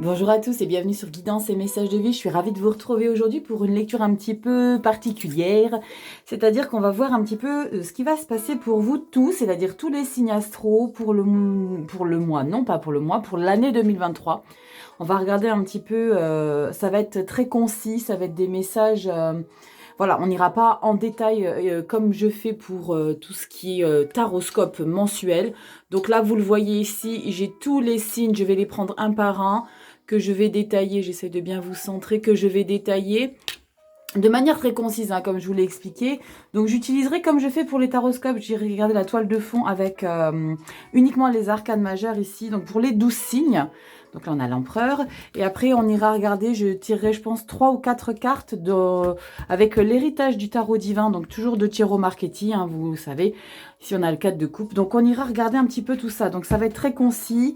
Bonjour à tous et bienvenue sur Guidance et Messages de Vie. Je suis ravie de vous retrouver aujourd'hui pour une lecture un petit peu particulière. C'est-à-dire qu'on va voir un petit peu ce qui va se passer pour vous tous, c'est-à-dire tous les signes astro pour le mois, non pas pour le mois, pour l'année 2023. On va regarder un petit peu, ça va être très concis, ça va être des messages... voilà, on n'ira pas en détail comme je fais pour tout ce qui est taroscope mensuel. Donc là, vous le voyez ici, j'ai tous les signes, je vais les prendre un par un, que je vais détailler, j'essaie de bien vous centrer, que je vais détailler de manière très concise, hein, comme je vous l'ai expliqué. Donc j'utiliserai comme je fais pour les taroscopes, j'irai regarder la toile de fond avec uniquement les arcanes majeures ici, donc pour les 12 signes. Donc là on a l'empereur, et après on ira regarder, je tirerai je pense 3 ou 4 cartes avec l'héritage du tarot divin, donc toujours de Ciro Marchetti, hein, vous savez, ici on a le 4 de coupe. Donc on ira regarder un petit peu tout ça, donc ça va être très concis.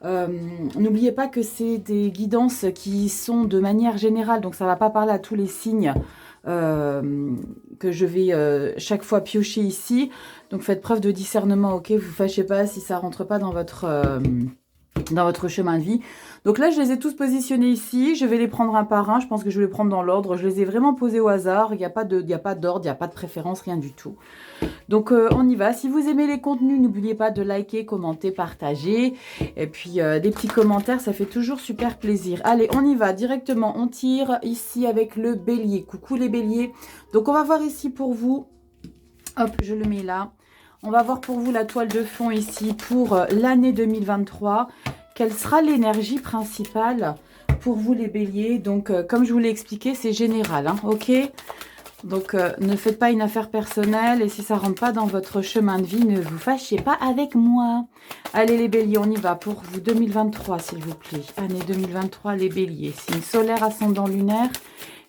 N'oubliez pas que c'est des guidances qui sont de manière générale, donc ça ne va pas parler à tous les signes que je vais chaque fois piocher ici. Donc faites preuve de discernement, ok? Vous ne fâchez pas si ça ne rentre pas dans votre chemin de vie. Donc là, je les ai tous positionnés ici. Je vais les prendre un par un. Je pense que je vais les prendre dans l'ordre. Je les ai vraiment posés au hasard. Il n'y a pas d'ordre, il n'y a pas de préférence, rien du tout. Donc on y va. Si vous aimez les contenus, n'oubliez pas de liker, commenter, partager. Et puis des petits commentaires, ça fait toujours super plaisir. Allez, on y va directement. On tire ici avec le bélier. Coucou les béliers. Donc on va voir ici pour vous. Hop, je le mets là. On va voir pour vous la toile de fond ici pour l'année 2023. Quelle sera l'énergie principale pour vous les béliers? Donc comme je vous l'ai expliqué, c'est général, hein, ok? Donc, ne faites pas une affaire personnelle et si ça ne rentre pas dans votre chemin de vie, ne vous fâchez pas avec moi. Allez les béliers, on y va pour vous 2023, s'il vous plaît. Année 2023, les béliers. Signe solaire, ascendant lunaire.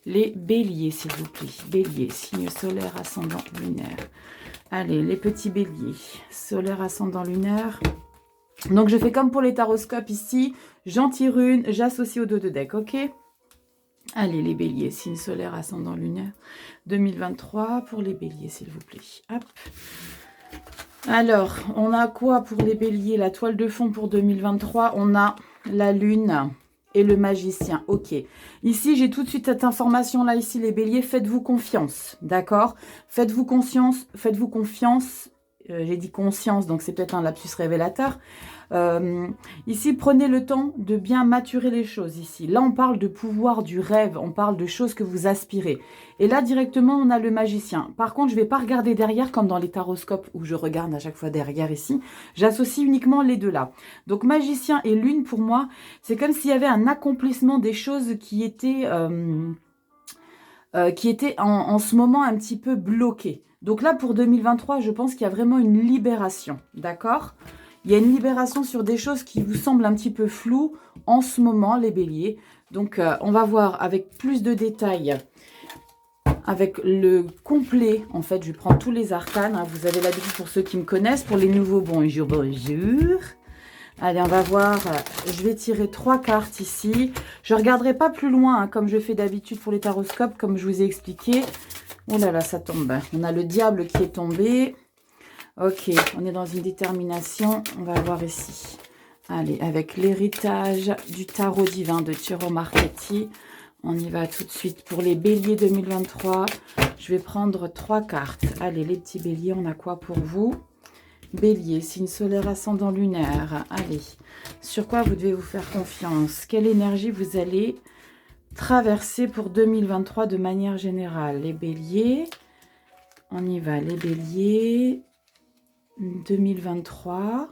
Les béliers, s'il vous plaît. Bélier, signe solaire, ascendant lunaire. Allez, les petits béliers. Solaire, ascendant lunaire. Donc, je fais comme pour les taroscopes ici. J'en tire une, j'associe aux deux de deck, ok? Allez, les béliers, signe solaire, ascendant lunaire, 2023 pour les béliers, s'il vous plaît. Hop. Alors, on a quoi pour les béliers? La toile de fond pour 2023, on a la lune et le magicien. Ok. Ici, j'ai tout de suite cette information-là, ici, les béliers, faites-vous confiance, d'accord? Faites-vous confiance, faites-vous confiance. J'ai dit conscience, donc c'est peut-être un lapsus révélateur. Ici, prenez le temps de bien maturer les choses ici. Là, on parle de pouvoir du rêve, on parle de choses que vous aspirez. Et là, directement, on a le magicien. Par contre, je ne vais pas regarder derrière comme dans les taroscopes où je regarde à chaque fois derrière ici. J'associe uniquement les deux là. Donc, magicien et lune, pour moi, c'est comme s'il y avait un accomplissement des choses qui étaient en ce moment un petit peu bloquées. Donc là, pour 2023, je pense qu'il y a vraiment une libération, d'accord ? Il y a une libération sur des choses qui vous semblent un petit peu floues en ce moment, les béliers. Donc, on va voir avec plus de détails, avec le complet. En fait, je prends tous les arcanes, hein. Vous avez l'habitude pour ceux qui me connaissent. Pour les nouveaux, bonjour, bonjour. Allez, on va voir. Je vais tirer 3 cartes ici. Je ne regarderai pas plus loin, hein, comme je fais d'habitude pour les taroscopes, comme je vous ai expliqué. Oh là là, ça tombe. On a le diable qui est tombé. Ok, on est dans une détermination. On va voir ici. Allez, avec l'héritage du tarot divin de Ciro Marchetti. On y va tout de suite pour les béliers 2023. Je vais prendre 3 cartes. Allez, les petits béliers, on a quoi pour vous? Bélier, signe solaire, ascendant lunaire. Allez, sur quoi vous devez vous faire confiance? Quelle énergie vous allez traverser pour 2023 de manière générale? Les béliers, on y va, les béliers... 2023,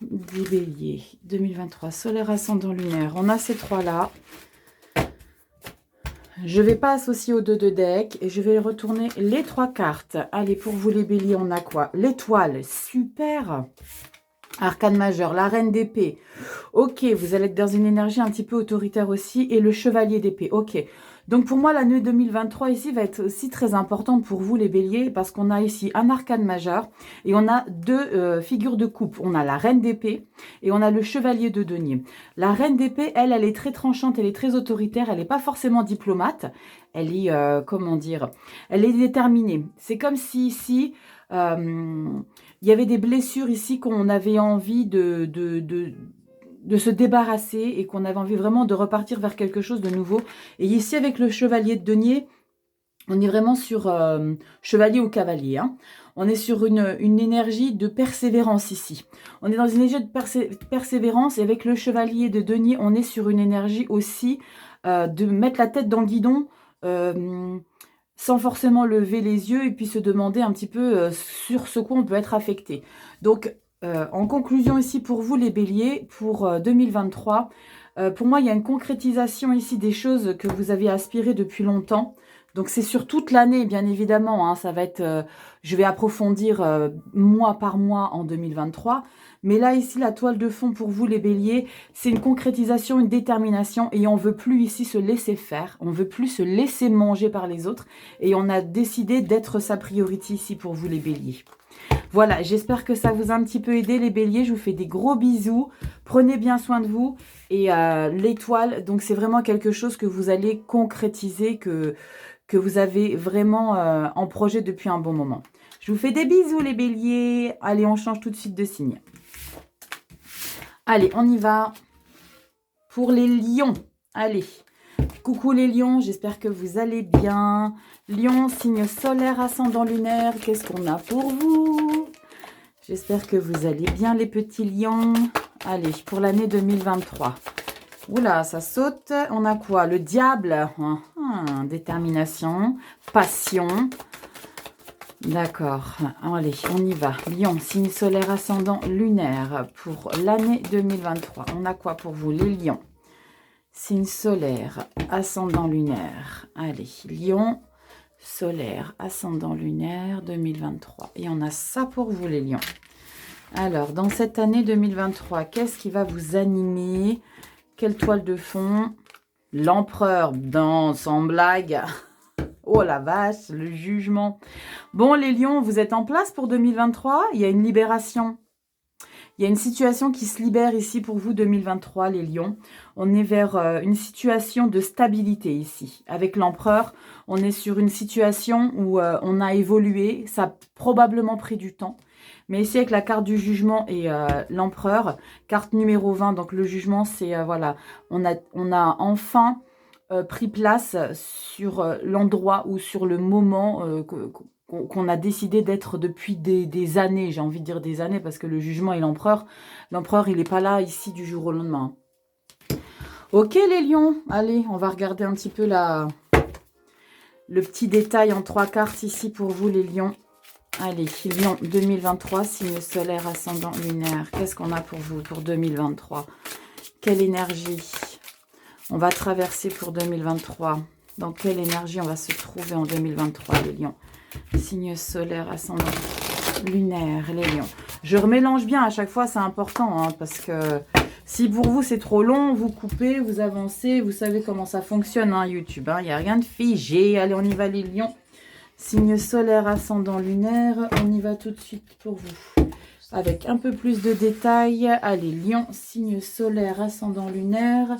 des béliers, 2023, solaire, ascendant lunaire. On a ces trois-là. Je ne vais pas associer aux deux de deck et je vais retourner les 3 cartes. Allez, pour vous les béliers, on a quoi? L'étoile, super. Arcane majeur, la reine d'épée. Ok, vous allez être dans une énergie un petit peu autoritaire aussi. Et le chevalier d'épée, ok. Donc pour moi, l'année 2023 ici va être aussi très importante pour vous les béliers parce qu'on a ici un arcane majeur et on a 2 figures de coupe. On a la reine d'épée et on a le chevalier de denier. La reine d'épée, elle est très tranchante, elle est très autoritaire, elle n'est pas forcément diplomate. Elle est, comment dire, elle est déterminée. C'est comme si ici, il y avait des blessures ici qu'on avait envie de se débarrasser et qu'on avait envie vraiment de repartir vers quelque chose de nouveau. Et ici, avec le chevalier de denier, on est vraiment sur chevalier ou cavalier. Hein. On est sur une énergie de persévérance ici. On est dans une énergie de persévérance et avec le chevalier de denier, on est sur une énergie aussi de mettre la tête dans le guidon sans forcément lever les yeux et puis se demander un petit peu sur ce quoi on peut être affecté. Donc, en conclusion ici pour vous les béliers, pour 2023, pour moi il y a une concrétisation ici des choses que vous avez aspirées depuis longtemps. Donc c'est sur toute l'année bien évidemment, hein, ça va être, je vais approfondir mois par mois en 2023. Mais là ici la toile de fond pour vous les béliers, c'est une concrétisation, une détermination et on veut plus ici se laisser faire, on veut plus se laisser manger par les autres et on a décidé d'être sa priorité ici pour vous les béliers. Voilà, j'espère que ça vous a un petit peu aidé les béliers. Je vous fais des gros bisous. Prenez bien soin de vous. Et l'étoile, donc c'est vraiment quelque chose que vous allez concrétiser, que vous avez vraiment en projet depuis un bon moment. Je vous fais des bisous les béliers. Allez, on change tout de suite de signe. Allez, on y va. Pour les lions. Allez. Coucou les lions, j'espère que vous allez bien. Lion, signe solaire, ascendant lunaire, qu'est-ce qu'on a pour vous? J'espère que vous allez bien les petits lions. Allez, pour l'année 2023. Oula, ça saute. On a quoi? Le diable. Détermination, passion. D'accord, allez, on y va. Lion, signe solaire, ascendant lunaire pour l'année 2023. On a quoi pour vous les lions? Signe solaire, ascendant lunaire. Allez, Lion, solaire, ascendant lunaire 2023. Et on a ça pour vous les lions. Alors, dans cette année 2023, qu'est-ce qui va vous animer? Quelle toile de fond? L'empereur, sans blague. Oh la vache, le jugement. Bon, les lions, vous êtes en place pour 2023? Il y a une libération. Il y a une situation qui se libère ici pour vous 2023, les lions. On est vers une situation de stabilité ici. Avec l'empereur, on est sur une situation où on a évolué. Ça a probablement pris du temps. Mais ici, avec la carte du jugement et l'empereur, carte numéro 20, donc le jugement, c'est, voilà, on a enfin pris place sur l'endroit ou sur le moment qu'on a décidé d'être depuis des années, j'ai envie de dire des années, parce que le jugement et l'empereur, il n'est pas là ici du jour au lendemain. Ok les lions, allez, on va regarder un petit peu le petit détail en 3 cartes ici pour vous les lions. Allez, lion 2023, signe solaire, ascendant lunaire. Qu'est-ce qu'on a pour vous pour 2023? Quelle énergie on va traverser pour 2023? Dans quelle énergie on va se trouver en 2023 les lions? Signe solaire, ascendant lunaire, les lions. Je remélange bien à chaque fois, c'est important, hein, parce que si pour vous c'est trop long, vous coupez, vous avancez, vous savez comment ça fonctionne, hein, YouTube. Il n'y a rien de figé. Allez, on y va les lions. Signe solaire, ascendant lunaire, on y va tout de suite pour vous. Avec un peu plus de détails. Allez, lion, signe solaire, ascendant lunaire.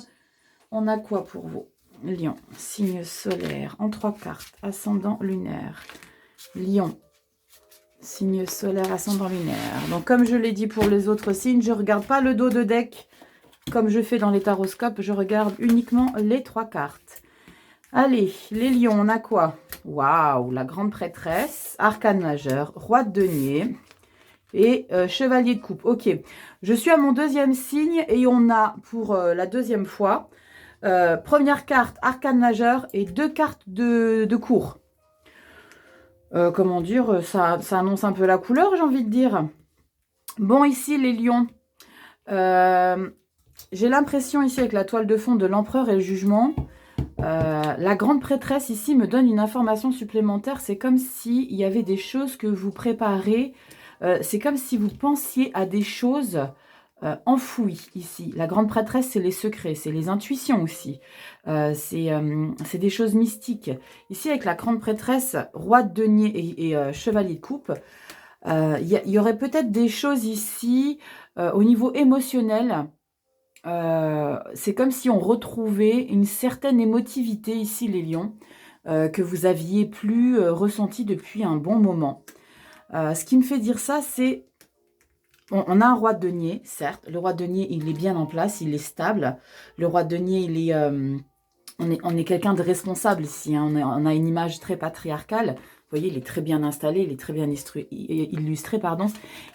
On a quoi pour vous? Lion, signe solaire, en 3 cartes, ascendant lunaire. Lion, signe solaire, ascendant lunaire. Donc, comme je l'ai dit pour les autres signes, je ne regarde pas le dos de deck comme je fais dans les taroscopes. Je regarde uniquement les 3 cartes. Allez, les lions, on a quoi? Waouh, la grande prêtresse, arcane majeur, roi de denier et chevalier de coupe. Ok, je suis à mon 2e signe et on a pour la 2e fois, première carte, arcane majeur et 2 cartes de cour. Comment dire, ça annonce un peu la couleur, j'ai envie de dire. Bon, ici, les lions. J'ai l'impression ici, avec la toile de fond de l'empereur et le jugement, la grande prêtresse ici me donne une information supplémentaire. C'est comme s'il y avait des choses que vous préparez. C'est comme si vous pensiez à des choses enfouies ici. La grande prêtresse, c'est les secrets, c'est les intuitions aussi. C'est des choses mystiques. Ici, avec la grande prêtresse, roi de denier et chevalier de coupe, il y aurait peut-être des choses ici au niveau émotionnel. C'est comme si on retrouvait une certaine émotivité ici, les lions, que vous aviez plus ressenti depuis un bon moment. Ce qui me fait dire ça, c'est On a un roi de denier, certes. Le roi de denier, il est bien en place, il est stable. Le roi de denier, il est... on est quelqu'un de responsable ici, hein. On a une image très patriarcale. Vous voyez, il est très bien installé, il est très bien illustré, pardon.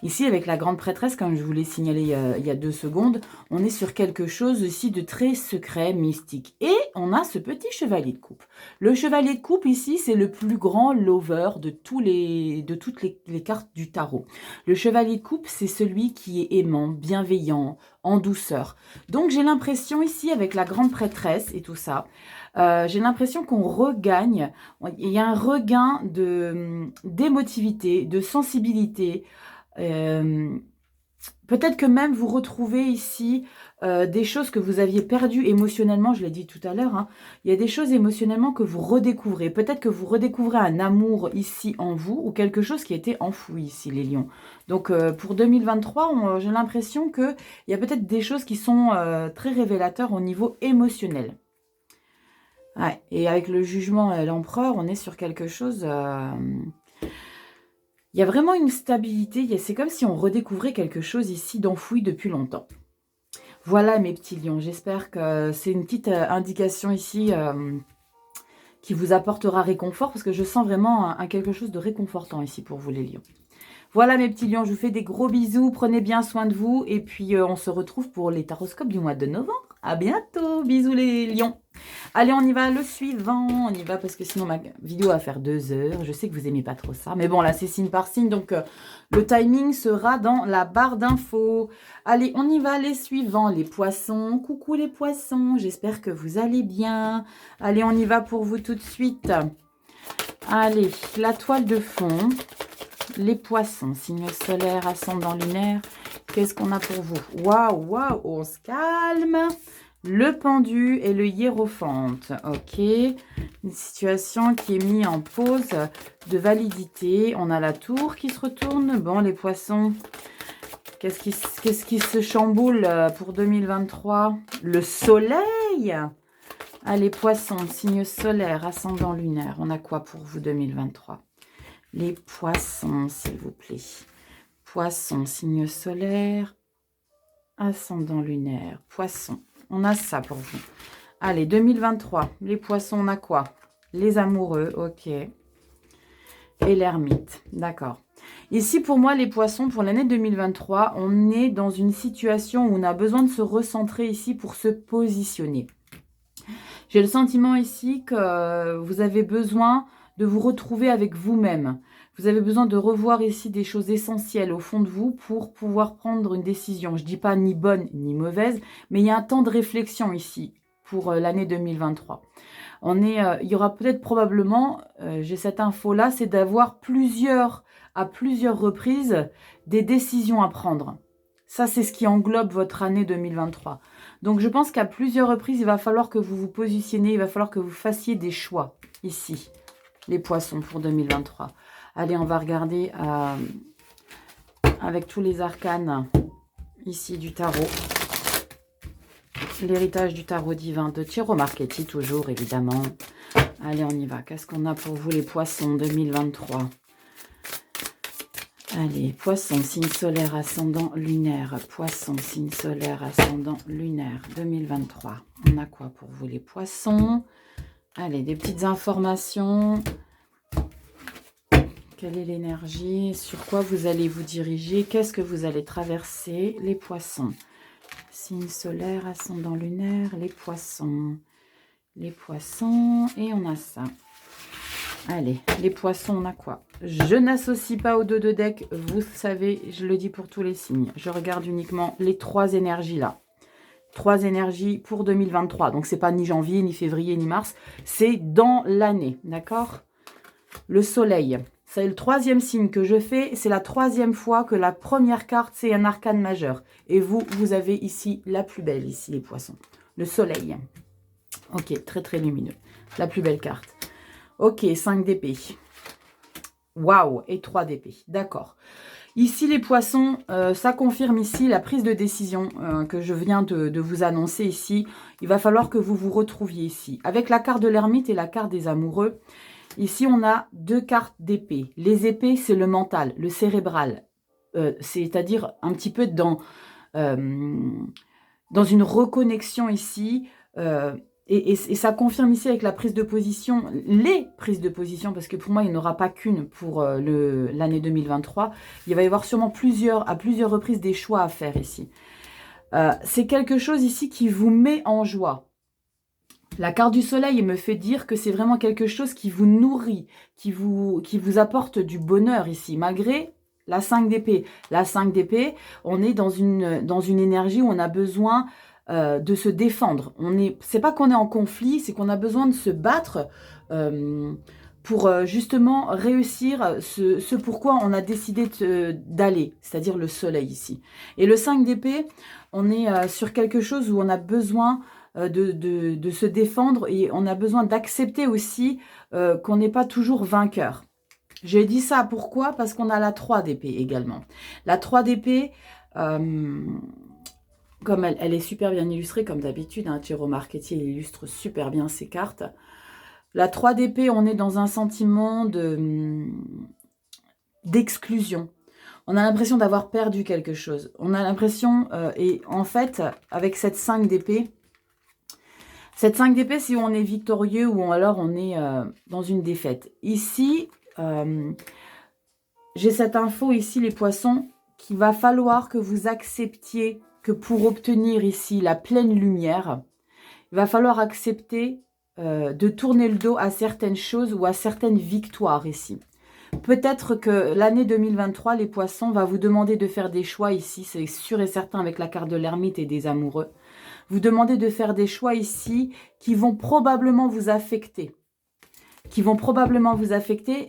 Ici, avec la grande prêtresse, comme je vous l'ai signalé il y a 2 secondes, on est sur quelque chose ici de très secret, mystique. Et on a ce petit chevalier de coupe. Le chevalier de coupe, ici, c'est le plus grand lover de toutes les cartes du tarot. Le chevalier de coupe, c'est celui qui est aimant, bienveillant, en douceur. Donc, j'ai l'impression ici, avec la grande prêtresse et tout ça, j'ai l'impression qu'on regagne, il y a un regain d'émotivité, de sensibilité. Peut-être que même vous retrouvez ici des choses que vous aviez perdues émotionnellement, je l'ai dit tout à l'heure, hein. Il y a des choses émotionnellement que vous redécouvrez. Peut-être que vous redécouvrez un amour ici en vous ou quelque chose qui était enfoui ici, les lions. Donc pour 2023, j'ai l'impression qu'il y a peut-être des choses qui sont très révélateurs au niveau émotionnel. Ouais, et avec le jugement et l'empereur, on est sur quelque chose... il y a vraiment une stabilité. C'est comme si on redécouvrait quelque chose ici d'enfoui depuis longtemps. Voilà mes petits lions. J'espère que c'est une petite indication ici qui vous apportera réconfort. Parce que je sens vraiment quelque chose de réconfortant ici pour vous les lions. Voilà mes petits lions, je vous fais des gros bisous, prenez bien soin de vous et puis on se retrouve pour les taroscopes du mois de novembre. À bientôt, bisous les lions. Allez, on y va, le suivant, on y va parce que sinon ma vidéo va faire 2 heures. Je sais que vous aimez pas trop ça, mais bon là c'est signe par signe, donc le timing sera dans la barre d'infos. Allez, on y va, les suivants, les poissons. Coucou les poissons, j'espère que vous allez bien. Allez, on y va pour vous tout de suite. Allez, la toile de fond. Les poissons, signe solaire, ascendant lunaire. Qu'est-ce qu'on a pour vous? Waouh, waouh, on se calme. Le pendu et le hiérophante. Ok. Une situation qui est mise en pause de validité. On a la tour qui se retourne. Bon, les poissons, qu'est-ce qui se chamboule pour 2023? Le soleil. Allez, poissons, signe solaire, ascendant lunaire. On a quoi pour vous 2023? Les poissons, s'il vous plaît. Poissons, signe solaire, ascendant lunaire, poissons. On a ça pour vous. Allez, 2023. Les poissons, on a quoi? Les amoureux, ok. Et l'ermite, d'accord. Ici, pour moi, les poissons, pour l'année 2023, on est dans une situation où on a besoin de se recentrer ici pour se positionner. J'ai le sentiment ici que vous avez besoin de vous retrouver avec vous-même. Vous avez besoin de revoir ici des choses essentielles au fond de vous pour pouvoir prendre une décision. Je ne dis pas ni bonne ni mauvaise, mais il y a un temps de réflexion ici pour l'année 2023. Il y aura peut-être probablement, j'ai cette info-là, c'est d'avoir à plusieurs reprises des décisions à prendre. Ça, c'est ce qui englobe votre année 2023. Donc, je pense qu'à plusieurs reprises, il va falloir que vous vous positionnez, il va falloir que vous fassiez des choix ici, les poissons, pour 2023. Allez, on va regarder avec tous les arcanes ici du tarot. L'héritage du tarot divin de Tiro Marchetti, toujours, évidemment. Allez, on y va. Qu'est-ce qu'on a pour vous, les poissons, 2023? Allez, poisson, signe solaire, ascendant lunaire. Poisson, signe solaire, ascendant lunaire, 2023. On a quoi pour vous, les poissons? Allez, des petites informations. Quelle est l'énergie? Sur quoi vous allez vous diriger? Qu'est-ce que vous allez traverser? Les poissons. Signe solaire, ascendant lunaire, les poissons. Les poissons, et on a ça. Allez, les poissons, on a quoi? Je n'associe pas aux 2 de deck, vous savez, je le dis pour tous les signes. Je regarde uniquement les 3 énergies là. 3 énergies pour 2023. Donc, c'est pas ni janvier, ni février, ni mars. C'est dans l'année, d'accord? Le soleil, c'est le 3e signe que je fais. C'est la 3e fois que la première carte, c'est un arcane majeur. Et vous, vous avez ici la plus belle, ici, les poissons. Le soleil. Ok, très, très lumineux. La plus belle carte. Ok, 5 d'épée. Waouh, et 3 d'épée. D'accord. Ici, les poissons, ça confirme ici la prise de décision que je viens de vous annoncer ici. Il va falloir que vous vous retrouviez ici. Avec la carte de l'ermite et la carte des amoureux, ici, on a 2 cartes d'épée. Les épées, c'est le mental, le cérébral. c'est-à-dire un petit peu euh, dans une reconnexion ici. Et ça confirme ici avec la prise de position, les prises de position, parce que pour moi, il n'y en aura pas qu'une pour l'année 2023. Il va y avoir sûrement à plusieurs reprises des choix à faire ici. C'est quelque chose ici qui vous met en joie. La carte du soleil me fait dire que c'est vraiment quelque chose qui vous nourrit, qui vous apporte du bonheur ici, malgré la 5 d'épée. La 5 d'épée, on est dans une énergie où on a besoin de se défendre. C'est pas qu'on est en conflit, c'est qu'on a besoin de se battre pour justement réussir ce pourquoi on a décidé d'aller, c'est-à-dire le soleil ici. Et le 5 d'épée, on est sur quelque chose où on a besoin de se défendre et on a besoin d'accepter aussi qu'on n'est pas toujours vainqueur. J'ai dit ça pourquoi? Parce qu'on a la 3 d'épée également. La 3 d'épée, comme elle est super bien illustrée, comme d'habitude, hein, Thierry Marchetti illustre super bien ses cartes. La 3 d'épée, on est dans un sentiment d'exclusion. On a l'impression d'avoir perdu quelque chose. On a l'impression, et en fait, avec cette 5 d'épée, si on est victorieux ou alors on est dans une défaite. Ici, j'ai cette info ici, les poissons, qu'il va falloir que vous acceptiez que pour obtenir ici la pleine lumière, il va falloir accepter de tourner le dos à certaines choses ou à certaines victoires ici. Peut-être que l'année 2023, les poissons, va vous demander de faire des choix ici, c'est sûr et certain avec la carte de l'ermite et des amoureux. Vous demandez de faire des choix ici qui vont probablement vous affecter.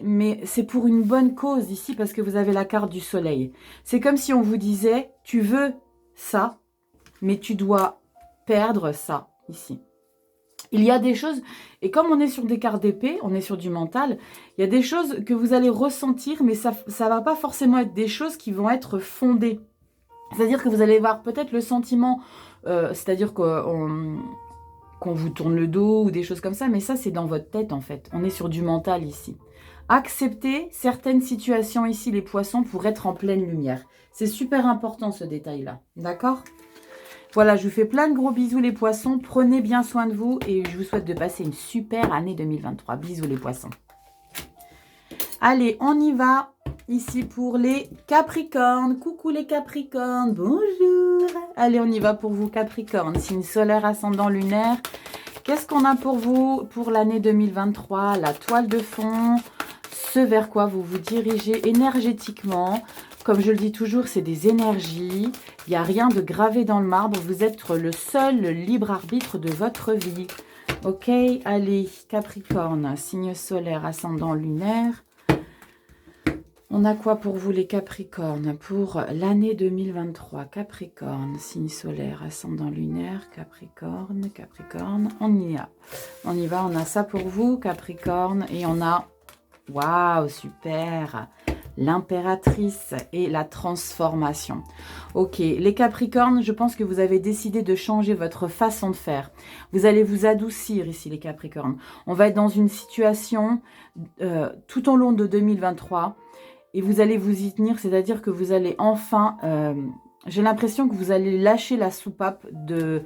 Mais c'est pour une bonne cause ici parce que vous avez la carte du soleil. C'est comme si on vous disait, tu veux ça, mais tu dois perdre ça ici. Il y a des choses, et comme on est sur des cartes d'épée, on est sur du mental, il y a des choses que vous allez ressentir, mais ça ne va pas forcément être des choses qui vont être fondées. C'est-à-dire que vous allez avoir peut-être le sentiment, c'est-à-dire qu'on vous tourne le dos ou des choses comme ça, mais ça c'est dans votre tête en fait. On est sur du mental ici. Acceptez certaines situations ici, les poissons, pour être en pleine lumière. C'est super important ce détail-là, d'accord ? Voilà, je vous fais plein de gros bisous les poissons. Prenez bien soin de vous et je vous souhaite de passer une super année 2023. Bisous les poissons. Allez, on y va. Ici pour les Capricornes. Coucou les Capricornes, bonjour. Allez, on y va pour vous Capricornes. Signe solaire, ascendant lunaire. Qu'est-ce qu'on a pour vous pour l'année 2023? La toile de fond, ce vers quoi vous vous dirigez énergétiquement. Comme je le dis toujours, c'est des énergies. Il n'y a rien de gravé dans le marbre. Vous êtes le seul libre arbitre de votre vie. Ok, allez, Capricorne, signe solaire, ascendant lunaire. On a quoi pour vous les Capricornes pour l'année 2023? Capricorne, signe solaire, ascendant lunaire, Capricorne, on y va. On a ça pour vous, Capricorne, et on a, waouh, super, l'impératrice et la transformation. Ok, les Capricornes, je pense que vous avez décidé de changer votre façon de faire. Vous allez vous adoucir ici, les Capricornes. On va être dans une situation tout au long de 2023 et vous allez vous y tenir, c'est-à-dire que vous allez enfin... j'ai l'impression que vous allez lâcher la soupape de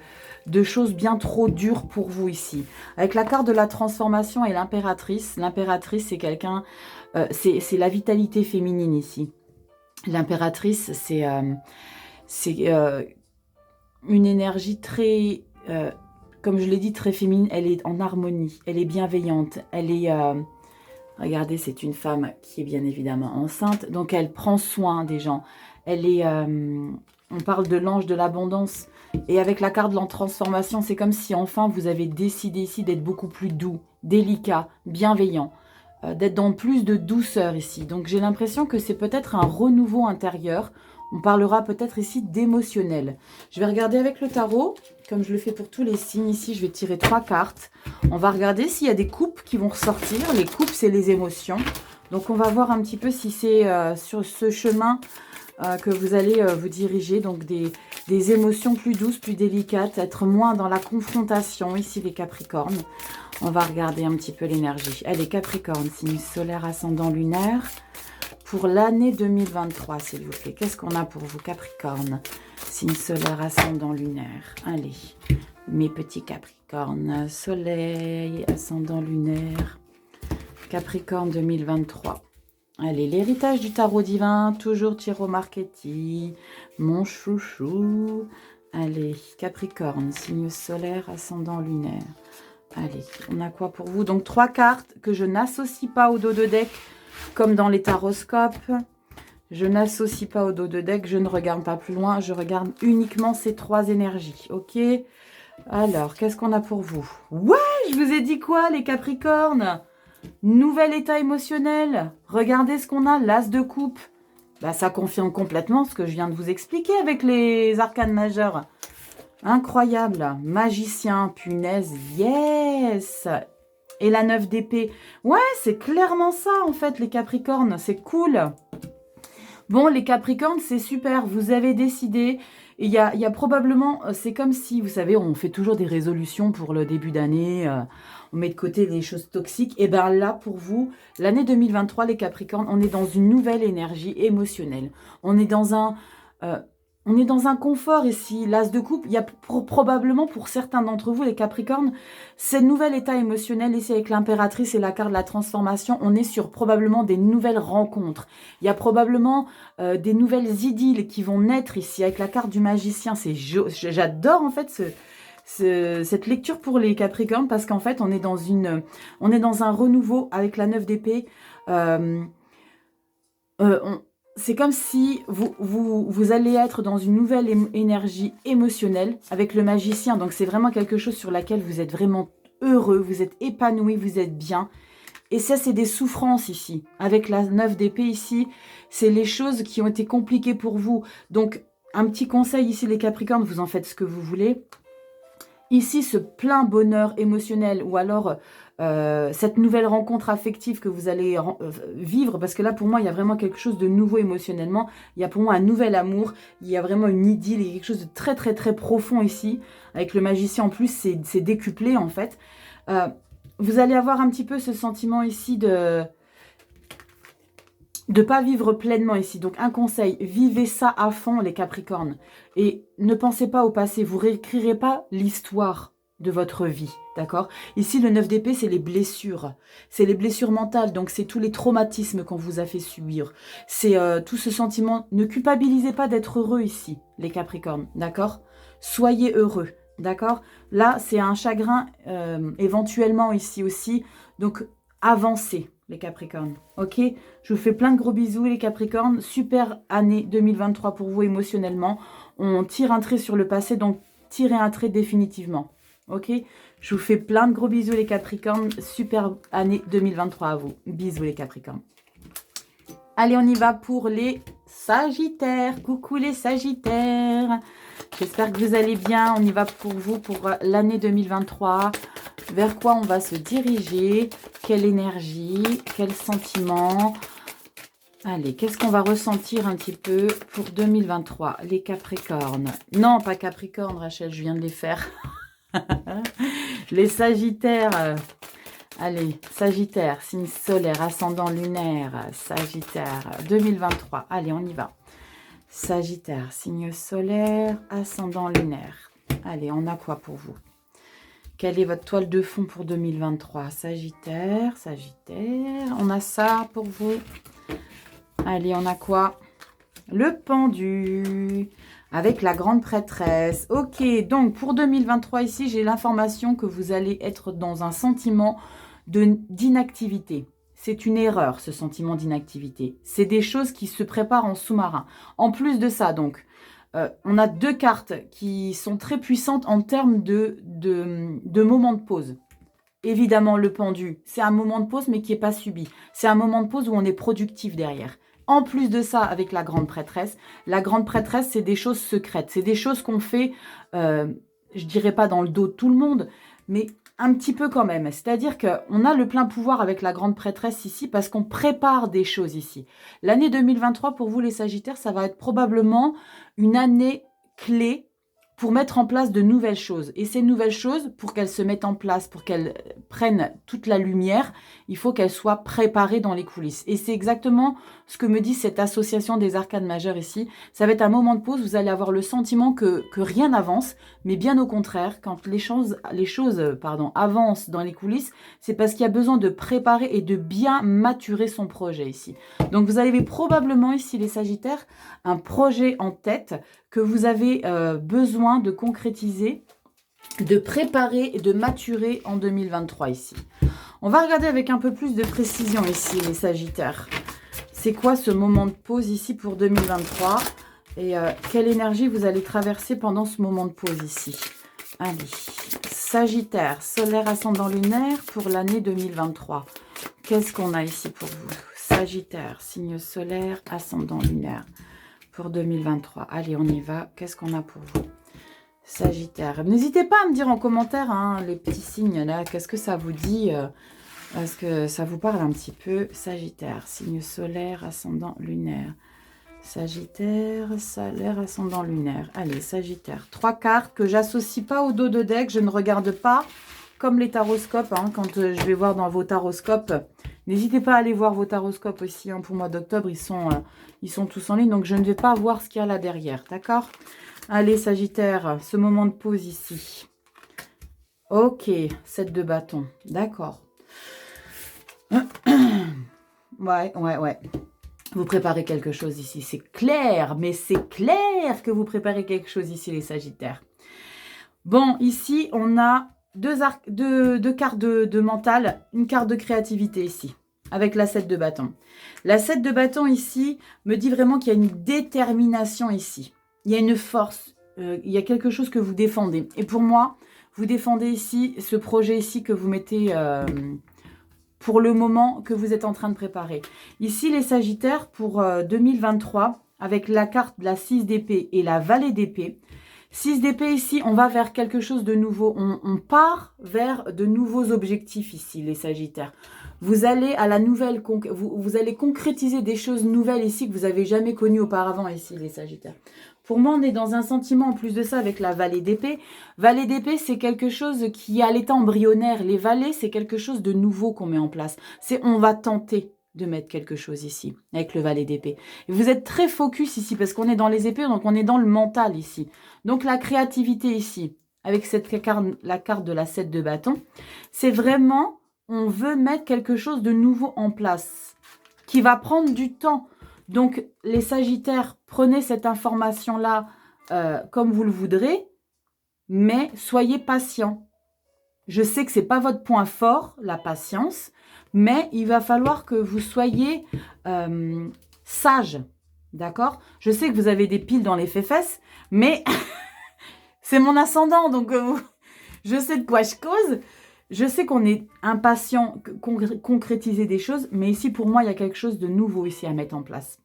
choses bien trop dures pour vous ici. Avec la carte de la transformation et l'impératrice. L'impératrice, c'est quelqu'un... c'est la vitalité féminine ici. L'impératrice, c'est une énergie très... comme je l'ai dit, très féminine. Elle est en harmonie. Elle est bienveillante. Elle est... regardez, c'est une femme qui est bien évidemment enceinte. Donc, elle prend soin des gens. Elle est... on parle de l'ange de l'abondance. Et avec la carte de la transformation, c'est comme si enfin vous avez décidé ici d'être beaucoup plus doux, délicat, bienveillant. D'être dans plus de douceur ici. Donc, j'ai l'impression que c'est peut-être un renouveau intérieur. On parlera peut-être ici d'émotionnel. Je vais regarder avec le tarot, comme je le fais pour tous les signes. Ici, je vais tirer 3 cartes. On va regarder s'il y a des coupes qui vont ressortir. Les coupes, c'est les émotions. Donc, on va voir un petit peu si c'est sur ce chemin que vous allez vous diriger. Donc, des émotions plus douces, plus délicates. Être moins dans la confrontation, ici, les Capricornes. On va regarder un petit peu l'énergie. Allez, Capricorne, signe solaire, ascendant lunaire. pour l'année 2023, s'il vous plaît. Qu'est-ce qu'on a pour vous, Capricorne? Signe solaire, ascendant lunaire. Allez, mes petits Capricornes. Soleil, ascendant lunaire. Capricorne 2023. Allez, l'héritage du tarot divin, toujours Tiro Marchetti, mon chouchou. Allez, Capricorne, signe solaire, ascendant lunaire. Allez, on a quoi pour vous? Donc, 3 cartes que je n'associe pas au dos de deck, comme dans les taroscopes. Je n'associe pas au dos de deck, je ne regarde pas plus loin, je regarde uniquement ces 3 énergies, ok? Alors, qu'est-ce qu'on a pour vous? Ouais, je vous ai dit quoi, les Capricornes? Nouvel état émotionnel. Regardez ce qu'on a, l'as de coupe. Bah, ça confirme complètement ce que je viens de vous expliquer avec les arcanes majeures. Incroyable. Magicien, punaise, yes. Et la 9 d'épée. Ouais, c'est clairement ça, en fait, les Capricornes. C'est cool. Bon, les Capricornes, c'est super. Vous avez décidé. Il y a probablement... C'est comme si, vous savez, on fait toujours des résolutions pour le début d'année. On met de côté les choses toxiques. Et bien là, pour vous, l'année 2023, les Capricornes, on est dans une nouvelle énergie émotionnelle. On est dans un confort ici. L'as de coupe, il y a probablement pour certains d'entre vous, les Capricornes, ce nouvel état émotionnel ici avec l'impératrice et la carte de la transformation. On est sur probablement des nouvelles rencontres. Il y a probablement des nouvelles idylles qui vont naître ici avec la carte du magicien. J'adore en fait cette lecture pour les Capricornes parce qu'en fait, on est dans un renouveau avec la 9 d'épée. C'est comme si vous allez être dans une nouvelle énergie émotionnelle avec le magicien. Donc, c'est vraiment quelque chose sur laquelle vous êtes vraiment heureux, vous êtes épanoui, vous êtes bien. Et ça, c'est des souffrances ici. Avec la 9 d'épée ici, c'est les choses qui ont été compliquées pour vous. Donc, un petit conseil ici, les Capricornes, vous en faites ce que vous voulez. Ici, ce plein bonheur émotionnel ou alors cette nouvelle rencontre affective que vous allez vivre, parce que là, pour moi, il y a vraiment quelque chose de nouveau émotionnellement. Il y a pour moi un nouvel amour, il y a vraiment une idylle, il y a quelque chose de très, très, très profond ici. Avec le magicien, en plus, c'est décuplé, en fait. Vous allez avoir un petit peu ce sentiment ici de pas vivre pleinement ici. Donc, un conseil, vivez ça à fond, les Capricornes. Et ne pensez pas au passé, vous réécrirez pas l'histoire de votre vie, d'accord? Ici, le 9 d'épée, c'est les blessures. C'est les blessures mentales, donc c'est tous les traumatismes qu'on vous a fait subir. C'est tout ce sentiment, ne culpabilisez pas d'être heureux ici, les Capricornes, d'accord? Soyez heureux, d'accord? Là, c'est un chagrin éventuellement ici aussi, donc avancez. Les Capricornes, ok? Je vous fais plein de gros bisous, les Capricornes. Super année 2023 pour vous émotionnellement. On tire un trait sur le passé, donc tirez un trait définitivement, ok? Je vous fais plein de gros bisous, les Capricornes. Super année 2023 à vous. Bisous, les Capricornes. Allez, on y va pour les Sagittaires. Coucou, les Sagittaires. J'espère que vous allez bien. On y va pour vous pour l'année 2023. Vers quoi on va se diriger? Quelle énergie? Quel sentiment? Allez, qu'est-ce qu'on va ressentir un petit peu pour 2023? Les Capricornes. Non, pas Capricorne, Rachel, je viens de les faire. Les Sagittaires. Allez, Sagittaire, signe solaire, ascendant lunaire. Sagittaire, 2023. Allez, on y va. Sagittaire, signe solaire, ascendant lunaire. Allez, on a quoi pour vous? Quelle est votre toile de fond pour 2023? Sagittaire, Sagittaire. On a ça pour vous. Allez, on a quoi? Le pendu avec la grande prêtresse. Ok, donc pour 2023 ici, j'ai l'information que vous allez être dans un sentiment d'inactivité. C'est une erreur, ce sentiment d'inactivité. C'est des choses qui se préparent en sous-marin. En plus de ça, donc, on a 2 cartes qui sont très puissantes en termes de moments de pause. Évidemment, le pendu, c'est un moment de pause, mais qui n'est pas subi. C'est un moment de pause où on est productif derrière. En plus de ça, avec la grande prêtresse, c'est des choses secrètes. C'est des choses qu'on fait, je dirais pas dans le dos de tout le monde, mais un petit peu quand même. C'est-à-dire qu'on a le plein pouvoir avec la grande prêtresse ici parce qu'on prépare des choses ici. L'année 2023, pour vous les Sagittaires, ça va être probablement une année clé pour mettre en place de nouvelles choses. Et ces nouvelles choses, pour qu'elles se mettent en place, pour qu'elles prennent toute la lumière, il faut qu'elles soient préparées dans les coulisses. Et c'est exactement ce que me dit cette association des arcades majeures ici. Ça va être un moment de pause, vous allez avoir le sentiment que rien n'avance, mais bien au contraire, quand les choses avancent dans les coulisses, c'est parce qu'il y a besoin de préparer et de bien maturer son projet ici. Donc vous avez probablement ici, les Sagittaires, un projet en tête que vous avez besoin de concrétiser, de préparer et de maturer en 2023 ici. On va regarder avec un peu plus de précision ici, les Sagittaires. C'est quoi ce moment de pause ici pour 2023 et quelle énergie vous allez traverser pendant ce moment de pause ici? Allez, Sagittaire, solaire, ascendant lunaire pour l'année 2023. Qu'est-ce qu'on a ici pour vous? Sagittaire, signe solaire, ascendant lunaire pour 2023. Allez, on y va. Qu'est-ce qu'on a pour vous? Sagittaire. N'hésitez pas à me dire en commentaire, hein, les petits signes là, qu'est-ce que ça vous dit? Est-ce que ça vous parle un petit peu? Sagittaire, signe solaire, ascendant lunaire. Sagittaire, solaire, ascendant lunaire. Allez, Sagittaire. 3 cartes que j'associe pas au dos de deck. Je ne regarde pas comme les taroscopes. Hein, quand je vais voir dans vos taroscopes, n'hésitez pas à aller voir vos taroscopes aussi. Hein, pour le mois d'octobre, ils sont tous en ligne. Donc, je ne vais pas voir ce qu'il y a là derrière. D'accord? Allez, Sagittaire, ce moment de pause ici. Ok, 7 de bâton. D'accord. Ouais. Vous préparez quelque chose ici. C'est clair, mais c'est clair que vous préparez quelque chose ici, les Sagittaires. Bon, ici, on a deux cartes de mental, une carte de créativité ici, avec la 7 de bâton. La 7 de bâton ici me dit vraiment qu'il y a une détermination ici. Il y a une force, il y a quelque chose que vous défendez. Et pour moi, vous défendez ici ce projet ici que vous mettez pour le moment que vous êtes en train de préparer. Ici, les Sagittaires, pour 2023, avec la carte de la 6 d'épée et la vallée d'épée. 6 d'épée ici, on va vers quelque chose de nouveau. On part vers de nouveaux objectifs ici, les Sagittaires. Vous allez à la nouvelle, vous allez concrétiser des choses nouvelles ici que vous n'avez jamais connues auparavant ici, les Sagittaires. Pour moi, on est dans un sentiment, en plus de ça, avec la vallée d'épée. Vallée d'épée, c'est quelque chose qui est à l'état embryonnaire. Les vallées, c'est quelque chose de nouveau qu'on met en place. C'est on va tenter de mettre quelque chose ici, avec le valet d'épée. Et vous êtes très focus ici, parce qu'on est dans les épées, donc on est dans le mental ici. Donc la créativité ici, avec cette carte, la carte de la 7 de bâton, c'est vraiment, on veut mettre quelque chose de nouveau en place, qui va prendre du temps. Donc les Sagittaires, prenez cette information-là comme vous le voudrez, mais soyez patient. Je sais que ce n'est pas votre point fort, la patience, mais il va falloir que vous soyez sage, d'accord? Je sais que vous avez des piles dans les fesses, mais c'est mon ascendant, donc je sais de quoi je cause. Je sais qu'on est impatient, concrétiser des choses, mais ici, pour moi, il y a quelque chose de nouveau ici à mettre en place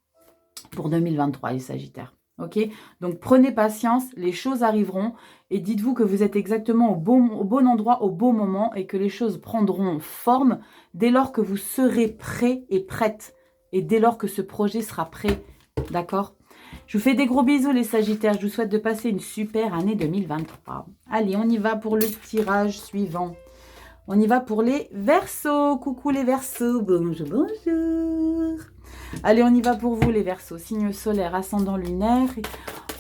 pour 2023, les Sagittaires. Ok, donc prenez patience, les choses arriveront et dites-vous que vous êtes exactement au bon endroit, au bon moment et que les choses prendront forme dès lors que vous serez prêt et prête et dès lors que ce projet sera prêt, d'accord? Je vous fais des gros bisous les Sagittaires, je vous souhaite de passer une super année 2023. Allez, on y va pour le tirage suivant. On y va pour les Verseaux. Coucou les Verseaux, bonjour, bonjour. Allez, on y va pour vous les Verseaux. Signe solaire, ascendant lunaire.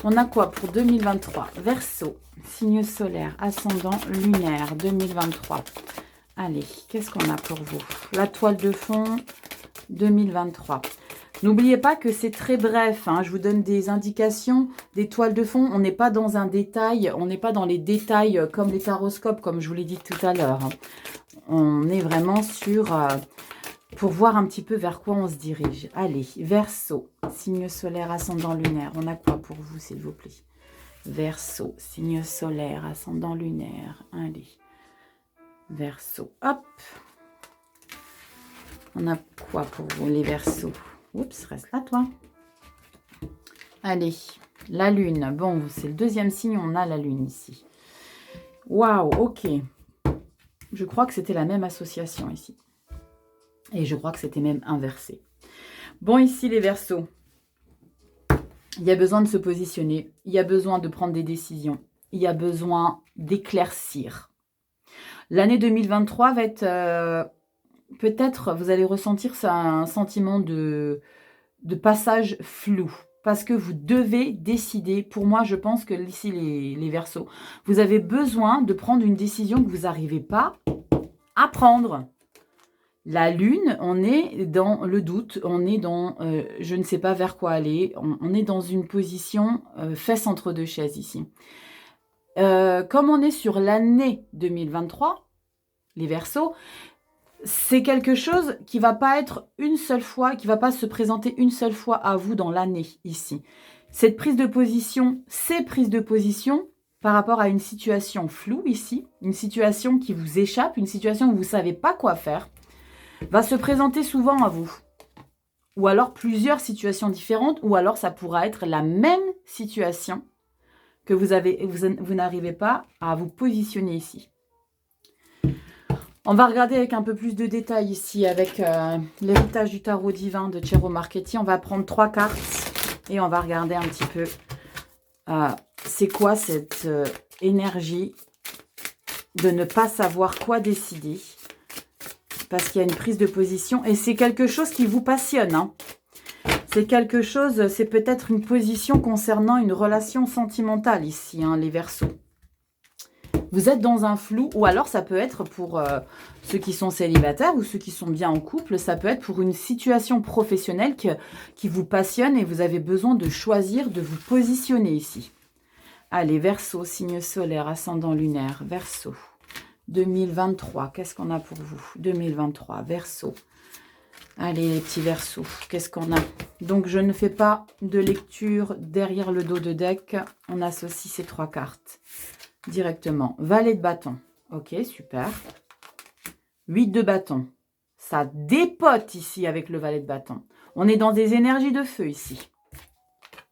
On a quoi pour 2023? Verseau, signe solaire, ascendant lunaire 2023. Allez, qu'est-ce qu'on a pour vous? La toile de fond 2023. N'oubliez pas que c'est très bref. Hein, je vous donne des indications, des toiles de fond. On n'est pas dans un détail. On n'est pas dans les détails comme les taroscopes, comme je vous l'ai dit tout à l'heure. On est vraiment sur... pour voir un petit peu vers quoi on se dirige. Allez, Verseau, signe solaire, ascendant lunaire. On a quoi pour vous, s'il vous plaît? Verseau, signe solaire, ascendant lunaire. Allez, Verseau, hop. On a quoi pour vous, les Verseaux? Oups, reste là, toi. Allez, la lune. Bon, c'est le deuxième signe, on a la lune ici. Waouh, ok. Je crois que c'était la même association ici. Et je crois que c'était même inversé. Bon, ici, les Verseaux. Il y a besoin de se positionner. Il y a besoin de prendre des décisions. il y a besoin d'éclaircir. L'année 2023 va être... peut-être, vous allez ressentir un sentiment de passage flou. Parce que vous devez décider. Pour moi, je pense que ici, les Verseaux, vous avez besoin de prendre une décision que vous n'arrivez pas à prendre. La lune, on est dans le doute, on est dans je ne sais pas vers quoi aller, on est dans une position fesse entre deux chaises ici. Comme on est sur l'année 2023, les Verseaux, c'est quelque chose qui ne va pas être une seule fois, qui ne va pas se présenter une seule fois à vous dans l'année ici. Cette prise de position, ces prises de position par rapport à une situation floue ici, une situation qui vous échappe, une situation où vous ne savez pas quoi faire, va se présenter souvent à vous. Ou alors plusieurs situations différentes, ou alors ça pourra être la même situation que vous n'arrivez pas à vous positionner ici. On va regarder avec un peu plus de détails ici, avec l'héritage du tarot divin de Cero Marchetti. On va prendre 3 cartes et on va regarder un petit peu c'est quoi cette énergie de ne pas savoir quoi décider. Parce qu'il y a une prise de position et c'est quelque chose qui vous passionne. Hein. C'est quelque chose, c'est peut-être une position concernant une relation sentimentale ici, hein, les Verseaux. Vous êtes dans un flou ou alors ça peut être pour ceux qui sont célibataires ou ceux qui sont bien en couple, ça peut être pour une situation professionnelle qui vous passionne et vous avez besoin de choisir, de vous positionner ici. Allez, Verseaux, signe solaire, ascendant lunaire, Verseaux. 2023, qu'est-ce qu'on a pour vous? 2023, Verseau. Allez, les petits Verseaux, qu'est-ce qu'on a? Donc, je ne fais pas de lecture derrière le dos de deck. On associe ces 3 cartes directement. Valet de bâton. Ok, super. 8 de bâton. Ça dépote ici avec le valet de bâton. On est dans des énergies de feu ici.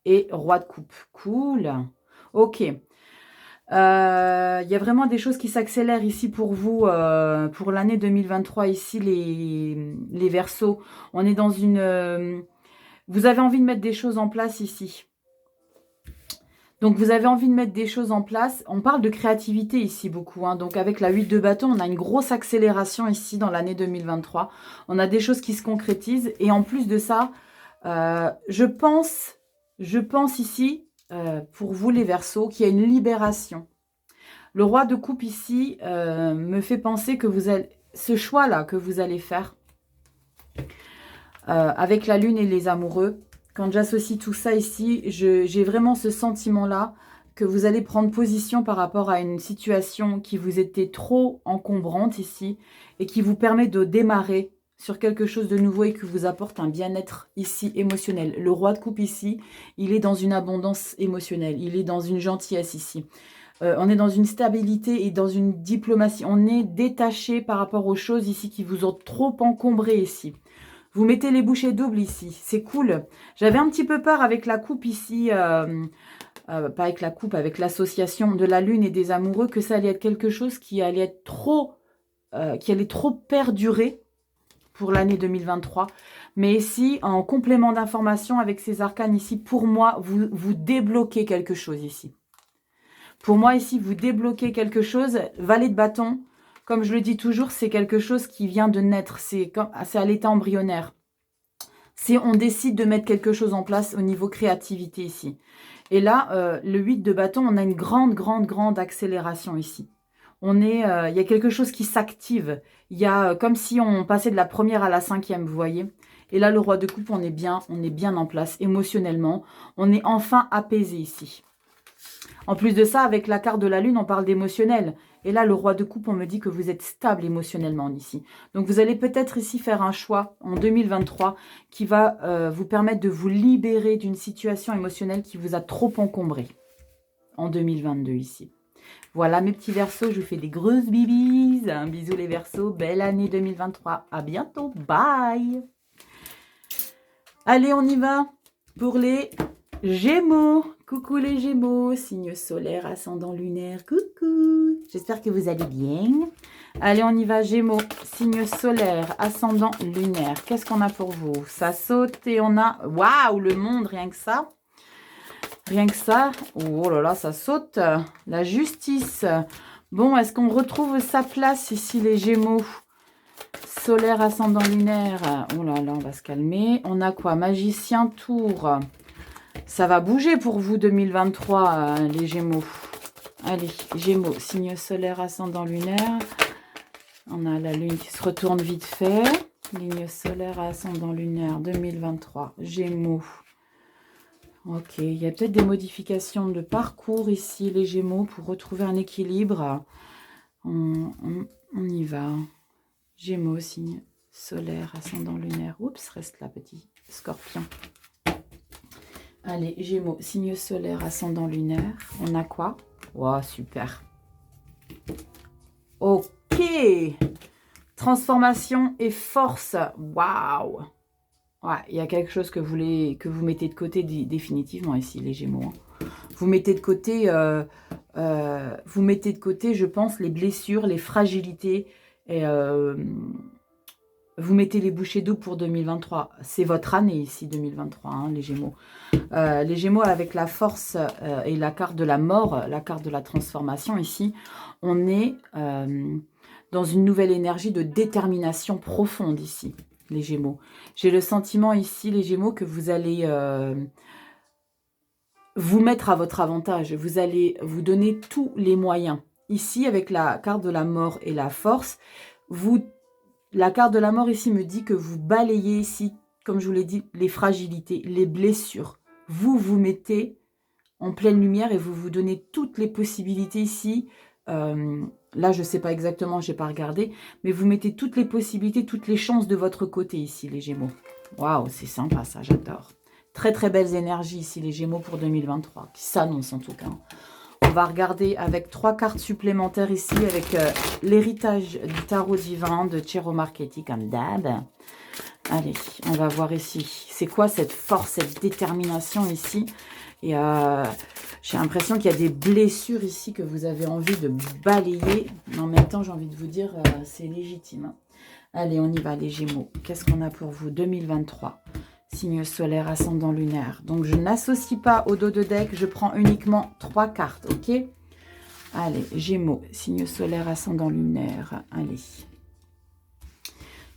Et roi de coupe. Cool. Ok. Il y a vraiment des choses qui s'accélèrent ici pour vous, pour l'année 2023, ici, les Verseaux. On est dans une... vous avez envie de mettre des choses en place ici. Donc, vous avez envie de mettre des choses en place. On parle de créativité ici beaucoup. Hein. Donc, avec la 8 de bâton, on a une grosse accélération ici dans l'année 2023. On a des choses qui se concrétisent. Et en plus de ça, je pense ici... pour vous les Verseaux, qu'il y a une libération. Le roi de coupe ici me fait penser que vous allez, ce choix-là que vous allez faire avec la lune et les amoureux, quand j'associe tout ça ici, j'ai vraiment ce sentiment-là que vous allez prendre position par rapport à une situation qui vous était trop encombrante ici et qui vous permet de démarrer sur quelque chose de nouveau et qui vous apporte un bien-être ici émotionnel. Le roi de coupe ici, il est dans une abondance émotionnelle, il est dans une gentillesse ici. On est dans une stabilité et dans une diplomatie. On est détaché par rapport aux choses ici qui vous ont trop encombré ici. Vous mettez les bouchées doubles ici, c'est cool. J'avais un petit peu peur avec la coupe ici, pas avec la coupe, avec l'association de la lune et des amoureux, que ça allait être quelque chose qui allait être trop, qui allait trop perdurer pour l'année 2023. Mais ici, en complément d'information avec ces arcanes ici, pour moi, vous débloquez quelque chose ici. Pour moi, ici, vous débloquez quelque chose. Valet de bâton, comme je le dis toujours, c'est quelque chose qui vient de naître. C'est à l'état embryonnaire. Si on décide de mettre quelque chose en place au niveau créativité ici. Et là, le 8 de bâton, on a une grande accélération ici. Il y a quelque chose qui s'active. Il y a comme si on passait de la première à la 5e, vous voyez. Et là, le roi de coupe, on est bien en place émotionnellement. On est enfin apaisé ici. En plus de ça, avec la carte de la lune, on parle d'émotionnel. Et là, le roi de coupe, on me dit que vous êtes stable émotionnellement ici. Donc, vous allez peut-être ici faire un choix en 2023 qui va vous permettre de vous libérer d'une situation émotionnelle qui vous a trop encombré en 2022 ici. Voilà mes petits Verseaux, je vous fais des grosses bibises. Un bisou les Verseaux, belle année 2023. À bientôt, bye. Allez, on y va pour les Gémeaux. Coucou les Gémeaux, signe solaire, ascendant lunaire, coucou. J'espère que vous allez bien. Allez, on y va Gémeaux, signe solaire, ascendant lunaire. Qu'est-ce qu'on a pour vous? Ça saute et on a... Waouh, le monde, rien que ça. Rien que ça. Oh là là, ça saute. La justice. Bon, est-ce qu'on retrouve sa place ici, les Gémeaux? Solaire, ascendant lunaire. Oh là là, on va se calmer. On a quoi? Magicien, tour. Ça va bouger pour vous 2023, les Gémeaux. Allez, Gémeaux, signe solaire, ascendant lunaire. On a la lune qui se retourne vite fait. Ligne solaire, ascendant lunaire 2023. Gémeaux. Ok, il y a peut-être des modifications de parcours ici, les Gémeaux, pour retrouver un équilibre. On y va. Gémeaux, signe solaire, ascendant lunaire. Oups, reste là, petit scorpion. Allez, Gémeaux, signe solaire, ascendant lunaire. On a quoi? Wow, super. Ok. Transformation et force. Waouh. Ouais, il y a quelque chose que vous mettez de côté définitivement ici, les Gémeaux. Hein. Vous mettez de côté, je pense, les blessures, les fragilités. Et vous mettez les bouchées doubles pour 2023. C'est votre année ici, 2023, hein, les Gémeaux. Les Gémeaux avec la force et la carte de la mort, la carte de la transformation ici, on est dans une nouvelle énergie de détermination profonde ici, les Gémeaux. J'ai le sentiment ici, les Gémeaux, que vous allez vous mettre à votre avantage. Vous allez vous donner tous les moyens. Ici, avec la carte de la mort et la force, la carte de la mort ici me dit que vous balayez ici, comme je vous l'ai dit, les fragilités, les blessures. Vous vous mettez en pleine lumière et vous vous donnez toutes les possibilités ici. Là, je ne sais pas exactement, je n'ai pas regardé, mais vous mettez toutes les possibilités, toutes les chances de votre côté ici, les Gémeaux. Waouh, c'est sympa ça, j'adore. Très très belles énergies ici, les Gémeaux pour 2023, qui s'annoncent en tout cas. On va regarder avec 3 cartes supplémentaires ici, avec l'héritage du tarot divin de Ciro Marchetti, comme d'hab. Allez, on va voir ici. C'est quoi cette force, cette détermination ici? Et j'ai l'impression qu'il y a des blessures ici que vous avez envie de balayer. Mais en même temps, j'ai envie de vous dire, c'est légitime. Allez, on y va, les Gémeaux. Qu'est-ce qu'on a pour vous 2023? Signe solaire, ascendant lunaire. Donc, je n'associe pas au dos de deck. Je prends uniquement 3 cartes, ok? Allez, Gémeaux, signe solaire, ascendant lunaire. Allez.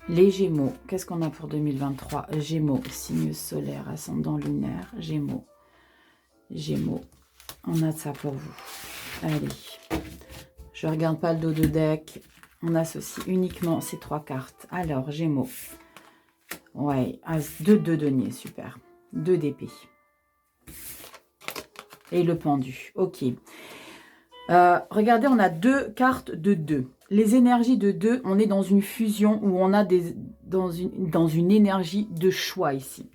Les Gémeaux, qu'est-ce qu'on a pour 2023? Gémeaux, signe solaire, ascendant lunaire. Gémeaux. Gémeaux, on a ça pour vous. Allez, je ne regarde pas le dos de deck. On associe uniquement ces 3 cartes. Alors, Gémeaux. Ouais, As 2 de denier, super. 2 d'épée. Et le pendu, ok. Regardez, on a 2 cartes de 2. Les énergies de 2, on est dans une fusion où on a dans une énergie de choix ici.